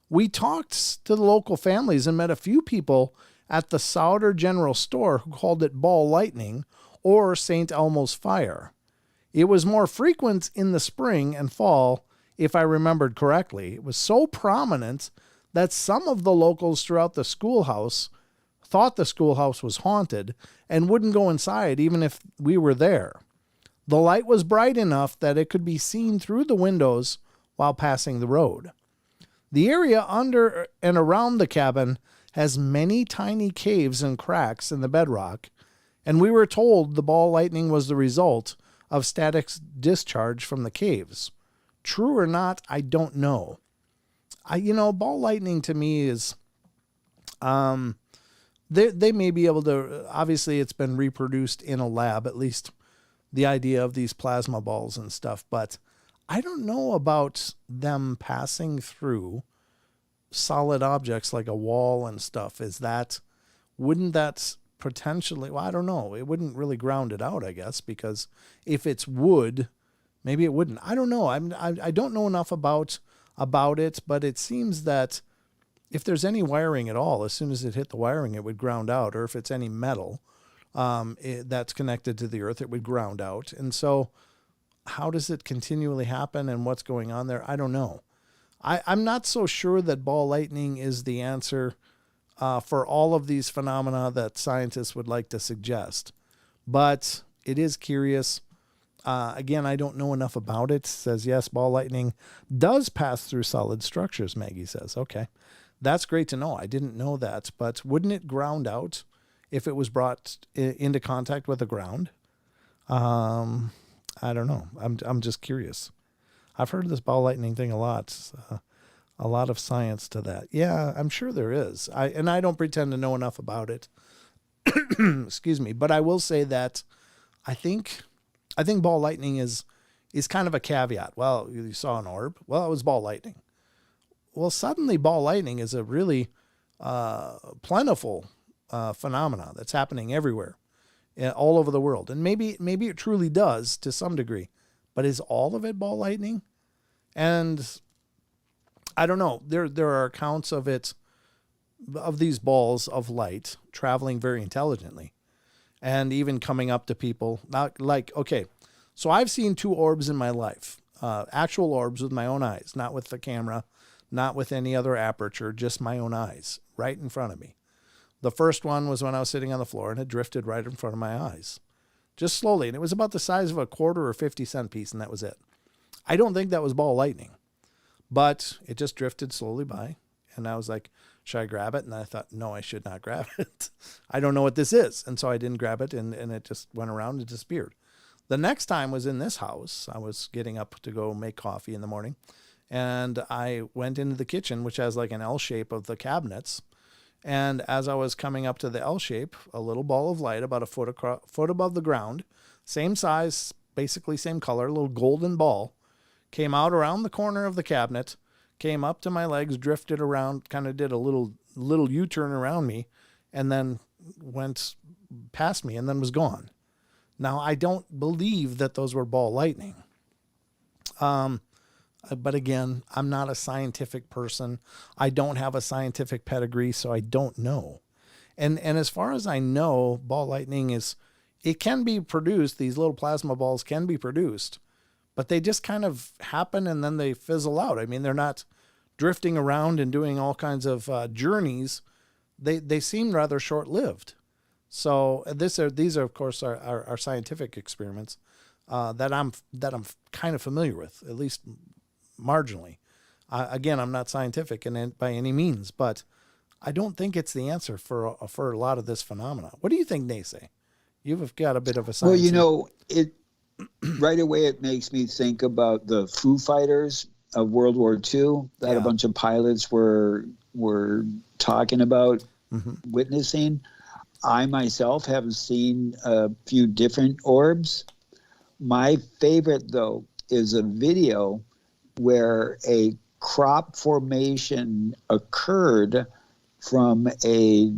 We talked to the local families and met a few people at the Sauder General Store who called it ball lightning or St. Elmo's fire. It was more frequent in the spring and fall, if I remembered correctly. It was so prominent that some of the locals throughout the schoolhouse thought the schoolhouse was haunted and wouldn't go inside even if we were there. The light was bright enough that it could be seen through the windows while passing the road. The area under and around the cabin has many tiny caves and cracks in the bedrock, and we were told the ball lightning was the result of static discharge from the caves. True or not, I don't know. Ball lightning to me is, they may be able to, obviously it's been reproduced in a lab, at least the idea of these plasma balls and stuff, but I don't know about them passing through solid objects like a wall and stuff. Wouldn't that potentially, well, I don't know. It wouldn't really ground it out, I guess, because if it's wood, maybe it wouldn't. I don't know. I don't know enough about it, but it seems that if there's any wiring at all, as soon as it hit the wiring, it would ground out, or if it's any metal, that's connected to the earth, it would ground out. And so how does it continually happen and what's going on there? I don't know. I'm not so sure that ball lightning is the answer for all of these phenomena that scientists would like to suggest. But it is curious. Again, I don't know enough about it. It says, yes, ball lightning does pass through solid structures, Maggie says. Okay, that's great to know. I didn't know that. But wouldn't it ground out if it was brought into contact with the ground? I don't know. I'm just curious. I've heard this ball lightning thing a lot of science to that. Yeah, I'm sure there is. I don't pretend to know enough about it. Excuse me. But I will say that I think ball lightning is kind of a caveat. Well, you saw an orb. Well, it was ball lightning. Well, suddenly ball lightning is a really plentiful phenomena that's happening everywhere, all over the world. And maybe it truly does to some degree. But is all of it ball lightning? And I don't know. There are accounts of these balls of light traveling very intelligently and even coming up to people. Not like, okay, so I've seen 2 orbs in my life, actual orbs with my own eyes, not with the camera, not with any other aperture, just my own eyes right in front of me. The first one was when I was sitting on the floor and it drifted right in front of my eyes. Just slowly. And it was about the size of a quarter or 50-cent piece, and that was it. I don't think that was ball lightning, but it just drifted slowly by. And I was like, should I grab it? And I thought, no, I should not grab it. I don't know what this is. And so I didn't grab it, and it just went around and disappeared. The next time was in this house. I was getting up to go make coffee in the morning, and I went into the kitchen, which has like an L shape of the cabinets. And as I was coming up to the L shape, a little ball of light about a foot above the ground, same size, basically same color, a little golden ball, came out around the corner of the cabinet, came up to my legs, drifted around, kind of did a little U-turn around me, and then went past me and then was gone. Now, I don't believe that those were ball lightning. But again, I'm not a scientific person. I don't have a scientific pedigree, so I don't know. And as far as I know, ball lightning it can be produced. These little plasma balls can be produced, but they just kind of happen and then they fizzle out. I mean, they're not drifting around and doing all kinds of journeys. They seem rather short-lived. So these are of course our scientific experiments that I'm kind of familiar with, at least marginally. Again, I'm not scientific by any means, but I don't think it's the answer for a lot of this phenomena. What do you think, NESE? You've got a bit of a Well, science. it right away it makes me think about the Foo Fighters of World War II that a bunch of pilots were talking about witnessing. I myself have seen a few different orbs. My favorite, though, is a video where a crop formation occurred from a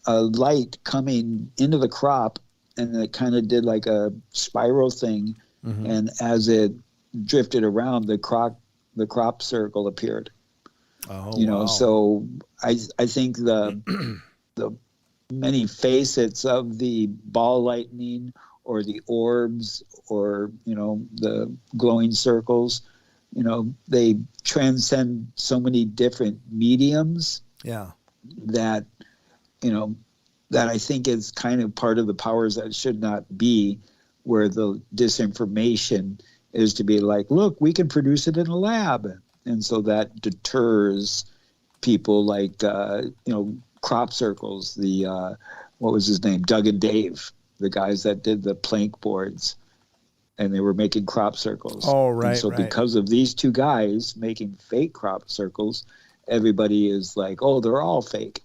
light coming into the crop, and it kind of did like a spiral thing. And as it drifted around, the crop circle appeared. Wow. So I think the many facets of the ball lightning or the orbs or the glowing circles, they transcend so many different mediums. Yeah. That that I think is kind of part of the powers that should not be, where the disinformation is to be like, look, we can produce it in a lab. And so that deters people like, crop circles, what was his name? Doug and Dave, the guys that did the plank boards, and they were making crop circles. Oh, right. And so right. because of these two guys making fake crop circles, everybody is like, oh, they're all fake,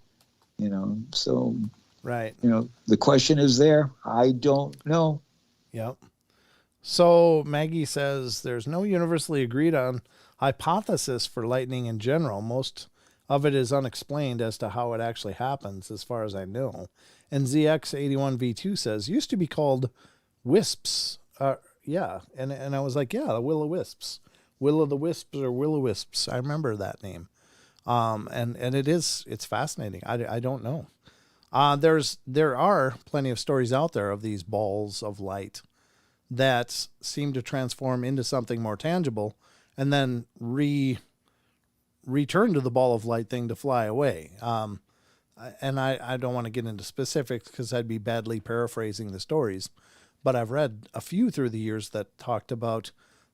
so, right. The question is there. I don't know. Yep. So Maggie says there's no universally agreed on hypothesis for lightning in general. Most of it is unexplained as to how it actually happens, as far as I know. And ZX81V2 says, used to be called wisps. Yeah. And I was like, yeah, the will-o-wisps. Will-o'-the-wisps or will-o'-wisps. I remember that name. And it's fascinating. I don't know. There are plenty of stories out there of these balls of light that seem to transform into something more tangible and then return to the ball of light thing to fly away. And I don't want to get into specifics because I'd be badly paraphrasing the stories, but I've read a few through the years that talked about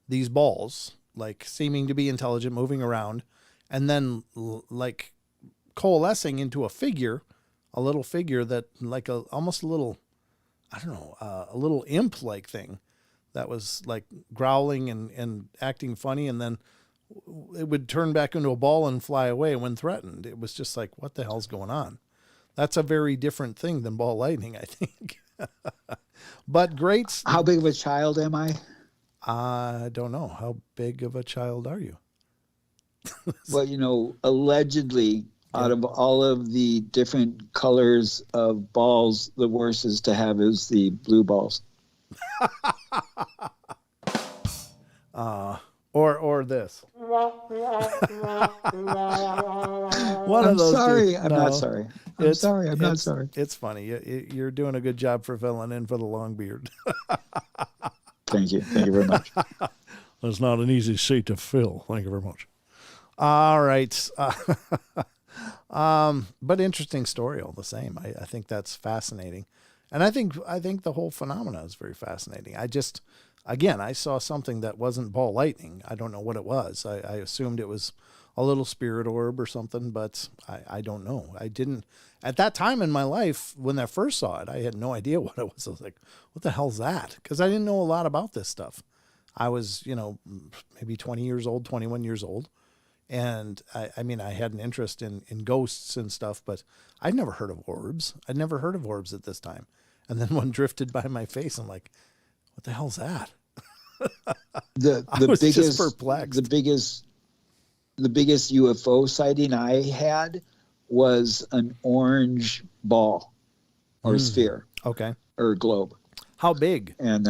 these balls, like seeming to be intelligent, moving around, and then like coalescing into a little figure that like almost a little, I don't know, a little imp-like thing that was like growling and acting funny, and then it would turn back into a ball and fly away when threatened. It was just like, what the hell's going on? That's a very different thing than ball lightning, I think. But great. How big of a child am I? I don't know. How big of a child are you? Well, allegedly, out of all of the different colors of balls, the worst is to have is the blue balls. Or this. One I'm of those sorry. two. I'm not sorry. I'm sorry. I'm not sorry. It's funny. You're doing a good job for filling in for the long beard. Thank you. Thank you very much. That's not an easy seat to fill. Thank you very much. All right. But interesting story all the same. I think that's fascinating. And I think the whole phenomena is very fascinating. I saw something that wasn't ball lightning. I don't know what it was. I assumed it was a little spirit orb or something, but I don't know. I didn't, at that time in my life, when I first saw it, I had no idea what it was. I was like, what the hell's that? Because I didn't know a lot about this stuff. I was, maybe 20 years old, 21 years old. And I had an interest in ghosts and stuff, but I'd never heard of orbs. I'd never heard of orbs at this time. And then one drifted by my face. I'm like, what the hell's that? The biggest, just perplexed. The biggest UFO sighting I had was an orange ball or sphere. Okay. Or globe. How big? And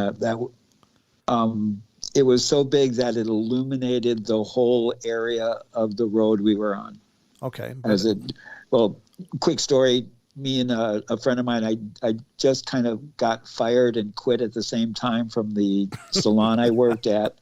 it was so big that it illuminated the whole area of the road we were on. Okay. Quick story. Me and a friend of mine, I just kind of got fired and quit at the same time from the salon I worked at.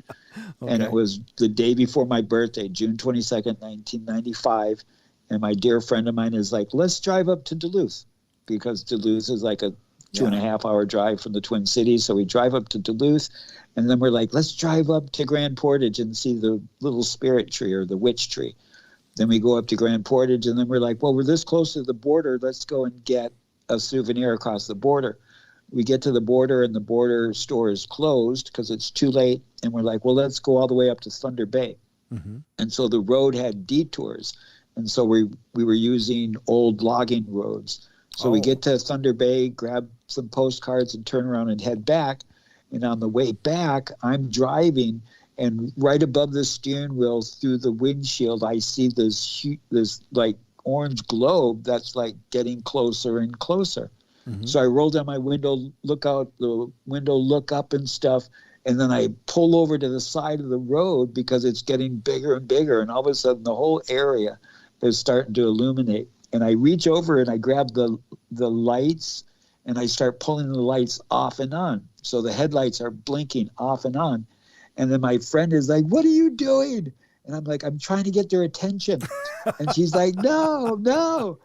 Okay. And it was the day before my birthday, June 22nd, 1995. And my dear friend of mine is like, let's drive up to Duluth, because Duluth is like a 2.5 hour drive from the Twin Cities. So we drive up to Duluth, and then we're like, let's drive up to Grand Portage and see the little spirit tree or the witch tree. Then we go up to Grand Portage, and then we're like, well, we're this close to the border. Let's go and get a souvenir across the border. we get to the border and the border store is closed because it's too late. And we're like, well, let's go all the way up to Thunder Bay. Mm-hmm. And so the road had detours. And so we were using old logging roads. So we get to Thunder Bay, grab some postcards and turn around and head back. And on the way back, I'm driving, and right above the steering wheel through the windshield, I see this like orange globe that's like getting closer and closer. Mm-hmm. So I roll down my window, look out the window, look up and stuff. And then I pull over to the side of the road because it's getting bigger and bigger. And all of a sudden, the whole area is starting to illuminate. And I reach over and I grab the lights, and I start pulling the lights off and on. So the headlights are blinking off and on. And then my friend is like, what are you doing? And I'm like, I'm trying to get their attention. And she's like, no.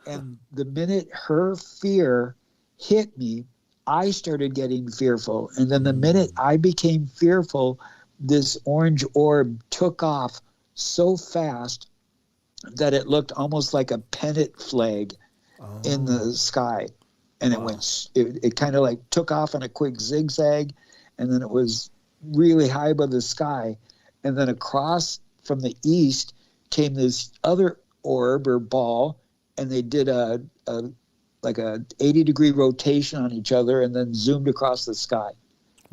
And the minute her fear hit me, I started getting fearful. And then the minute I became fearful, this orange orb took off so fast that it looked almost like a pennant flag in the sky. And it kind of like took off in a quick zigzag, and then it was really high above the sky. And then across from the east came this other orb or ball, and they did a 80-degree rotation on each other and then zoomed across the sky.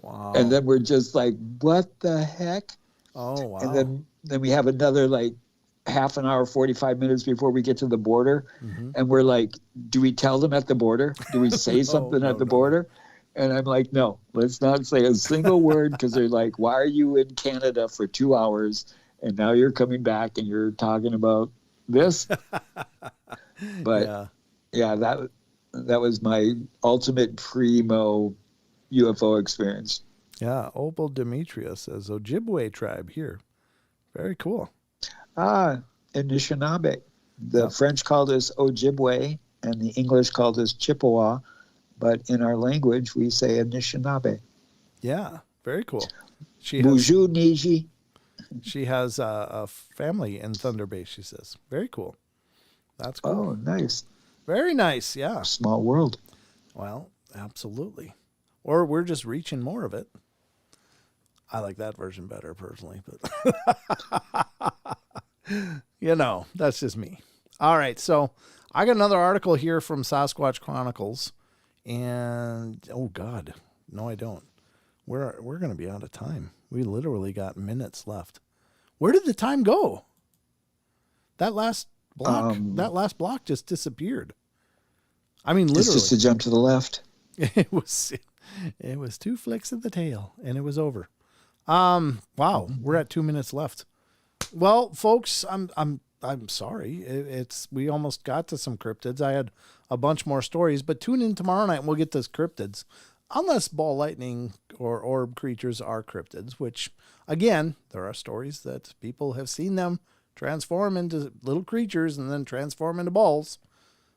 Wow. And then we're just like, what the heck? Oh, wow. And then we have another like half an hour, 45 minutes before we get to the border. Mm-hmm. And we're like, do we tell them at the border? Do we say something at the border? And I'm like, no, let's not say a single word, because they're like, why are you in Canada for 2 hours and now you're coming back and you're talking about this? But yeah, that was my ultimate primo UFO experience. Yeah, Opal Demetrius says Ojibwe tribe here. Very cool. Anishinaabe. The French called us Ojibwe and the English called us Chippewa, but in our language we say Anishinaabe. Yeah, very cool. Bonjour, Niji. She has a family in Thunder Bay, she says. Very cool. That's cool. Oh, nice. Very nice, yeah. Small world. Well, absolutely. Or we're just reaching more of it. I like that version better personally, but you know, that's just me. All right, so I got another article here from Sasquatch Chronicles, and oh God, no, I don't. We're going to be out of time. We literally got minutes left. Where did the time go? That last block just disappeared. I mean, literally. It's just a jump to the left. It was 2 flicks of the tail, and it was over. Wow, we're at 2 minutes left. Well, folks, I'm sorry. We almost got to some cryptids. I had a bunch more stories, but tune in tomorrow night and we'll get to cryptids. Unless ball lightning or orb creatures are cryptids, which again, there are stories that people have seen them transform into little creatures and then transform into balls.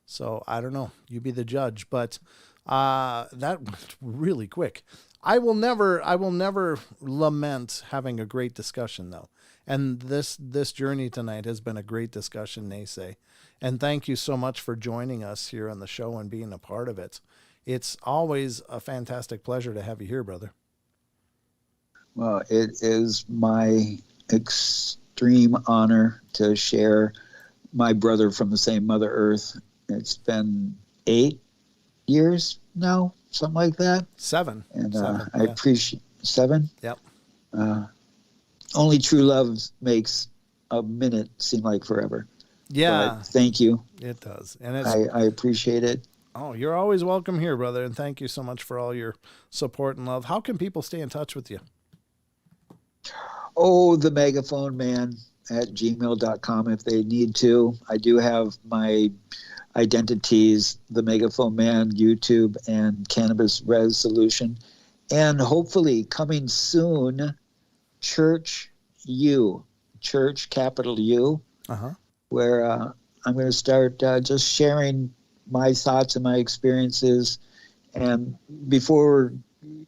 So I don't know. You be the judge, but that went really quick. I will never lament having a great discussion though. And this journey tonight has been a great discussion, NESE. And thank you so much for joining us here on the show and being a part of it. It's always a fantastic pleasure to have you here, brother. Well, it is my extreme honor to share my brother from the same Mother Earth. It's been 8 years now, something like that. 7. And 7, I appreciate 7. Yep. Only true love makes a minute seem like forever. Yeah. But thank you. It does. And I appreciate it. Oh, you're always welcome here, brother. And thank you so much for all your support and love. How can people stay in touch with you? Oh, the megaphone man at gmail.com if they need to. I do have my identities, the megaphone man, YouTube, and Cannabis Res Solution. And hopefully coming soon, Church capital U, where I'm going to start just sharing my thoughts and my experiences. And before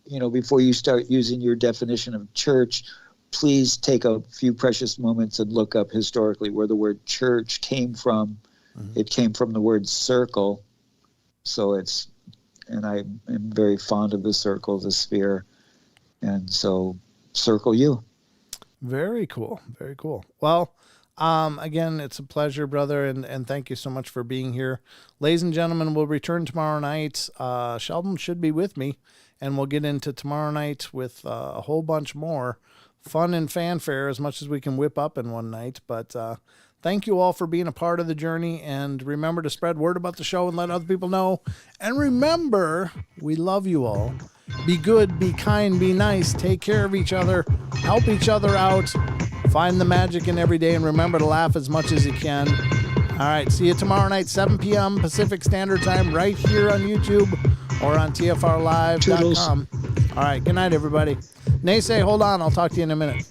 you start using your definition of church, please take a few precious moments and look up historically where the word church came from. Mm-hmm. It came from the word circle. So it's and I am very fond of the circle, the sphere, and so circle you. Very cool. Very cool. Well, again, it's a pleasure, brother, and thank you so much for being here. Ladies and gentlemen, we'll return tomorrow night. Sheldon should be with me, and we'll get into tomorrow night with a whole bunch more fun and fanfare, as much as we can whip up in one night. But thank you all for being a part of the journey, and remember to spread word about the show and let other people know. And remember, we love you all. Be good, be kind, be nice, take care of each other, help each other out, find the magic in every day, and remember to laugh as much as you can. All right, see you tomorrow night, 7 p.m. Pacific Standard Time, right here on YouTube or on TFRlive.com. All right, good night, everybody. NESE, hold on. I'll talk to you in a minute.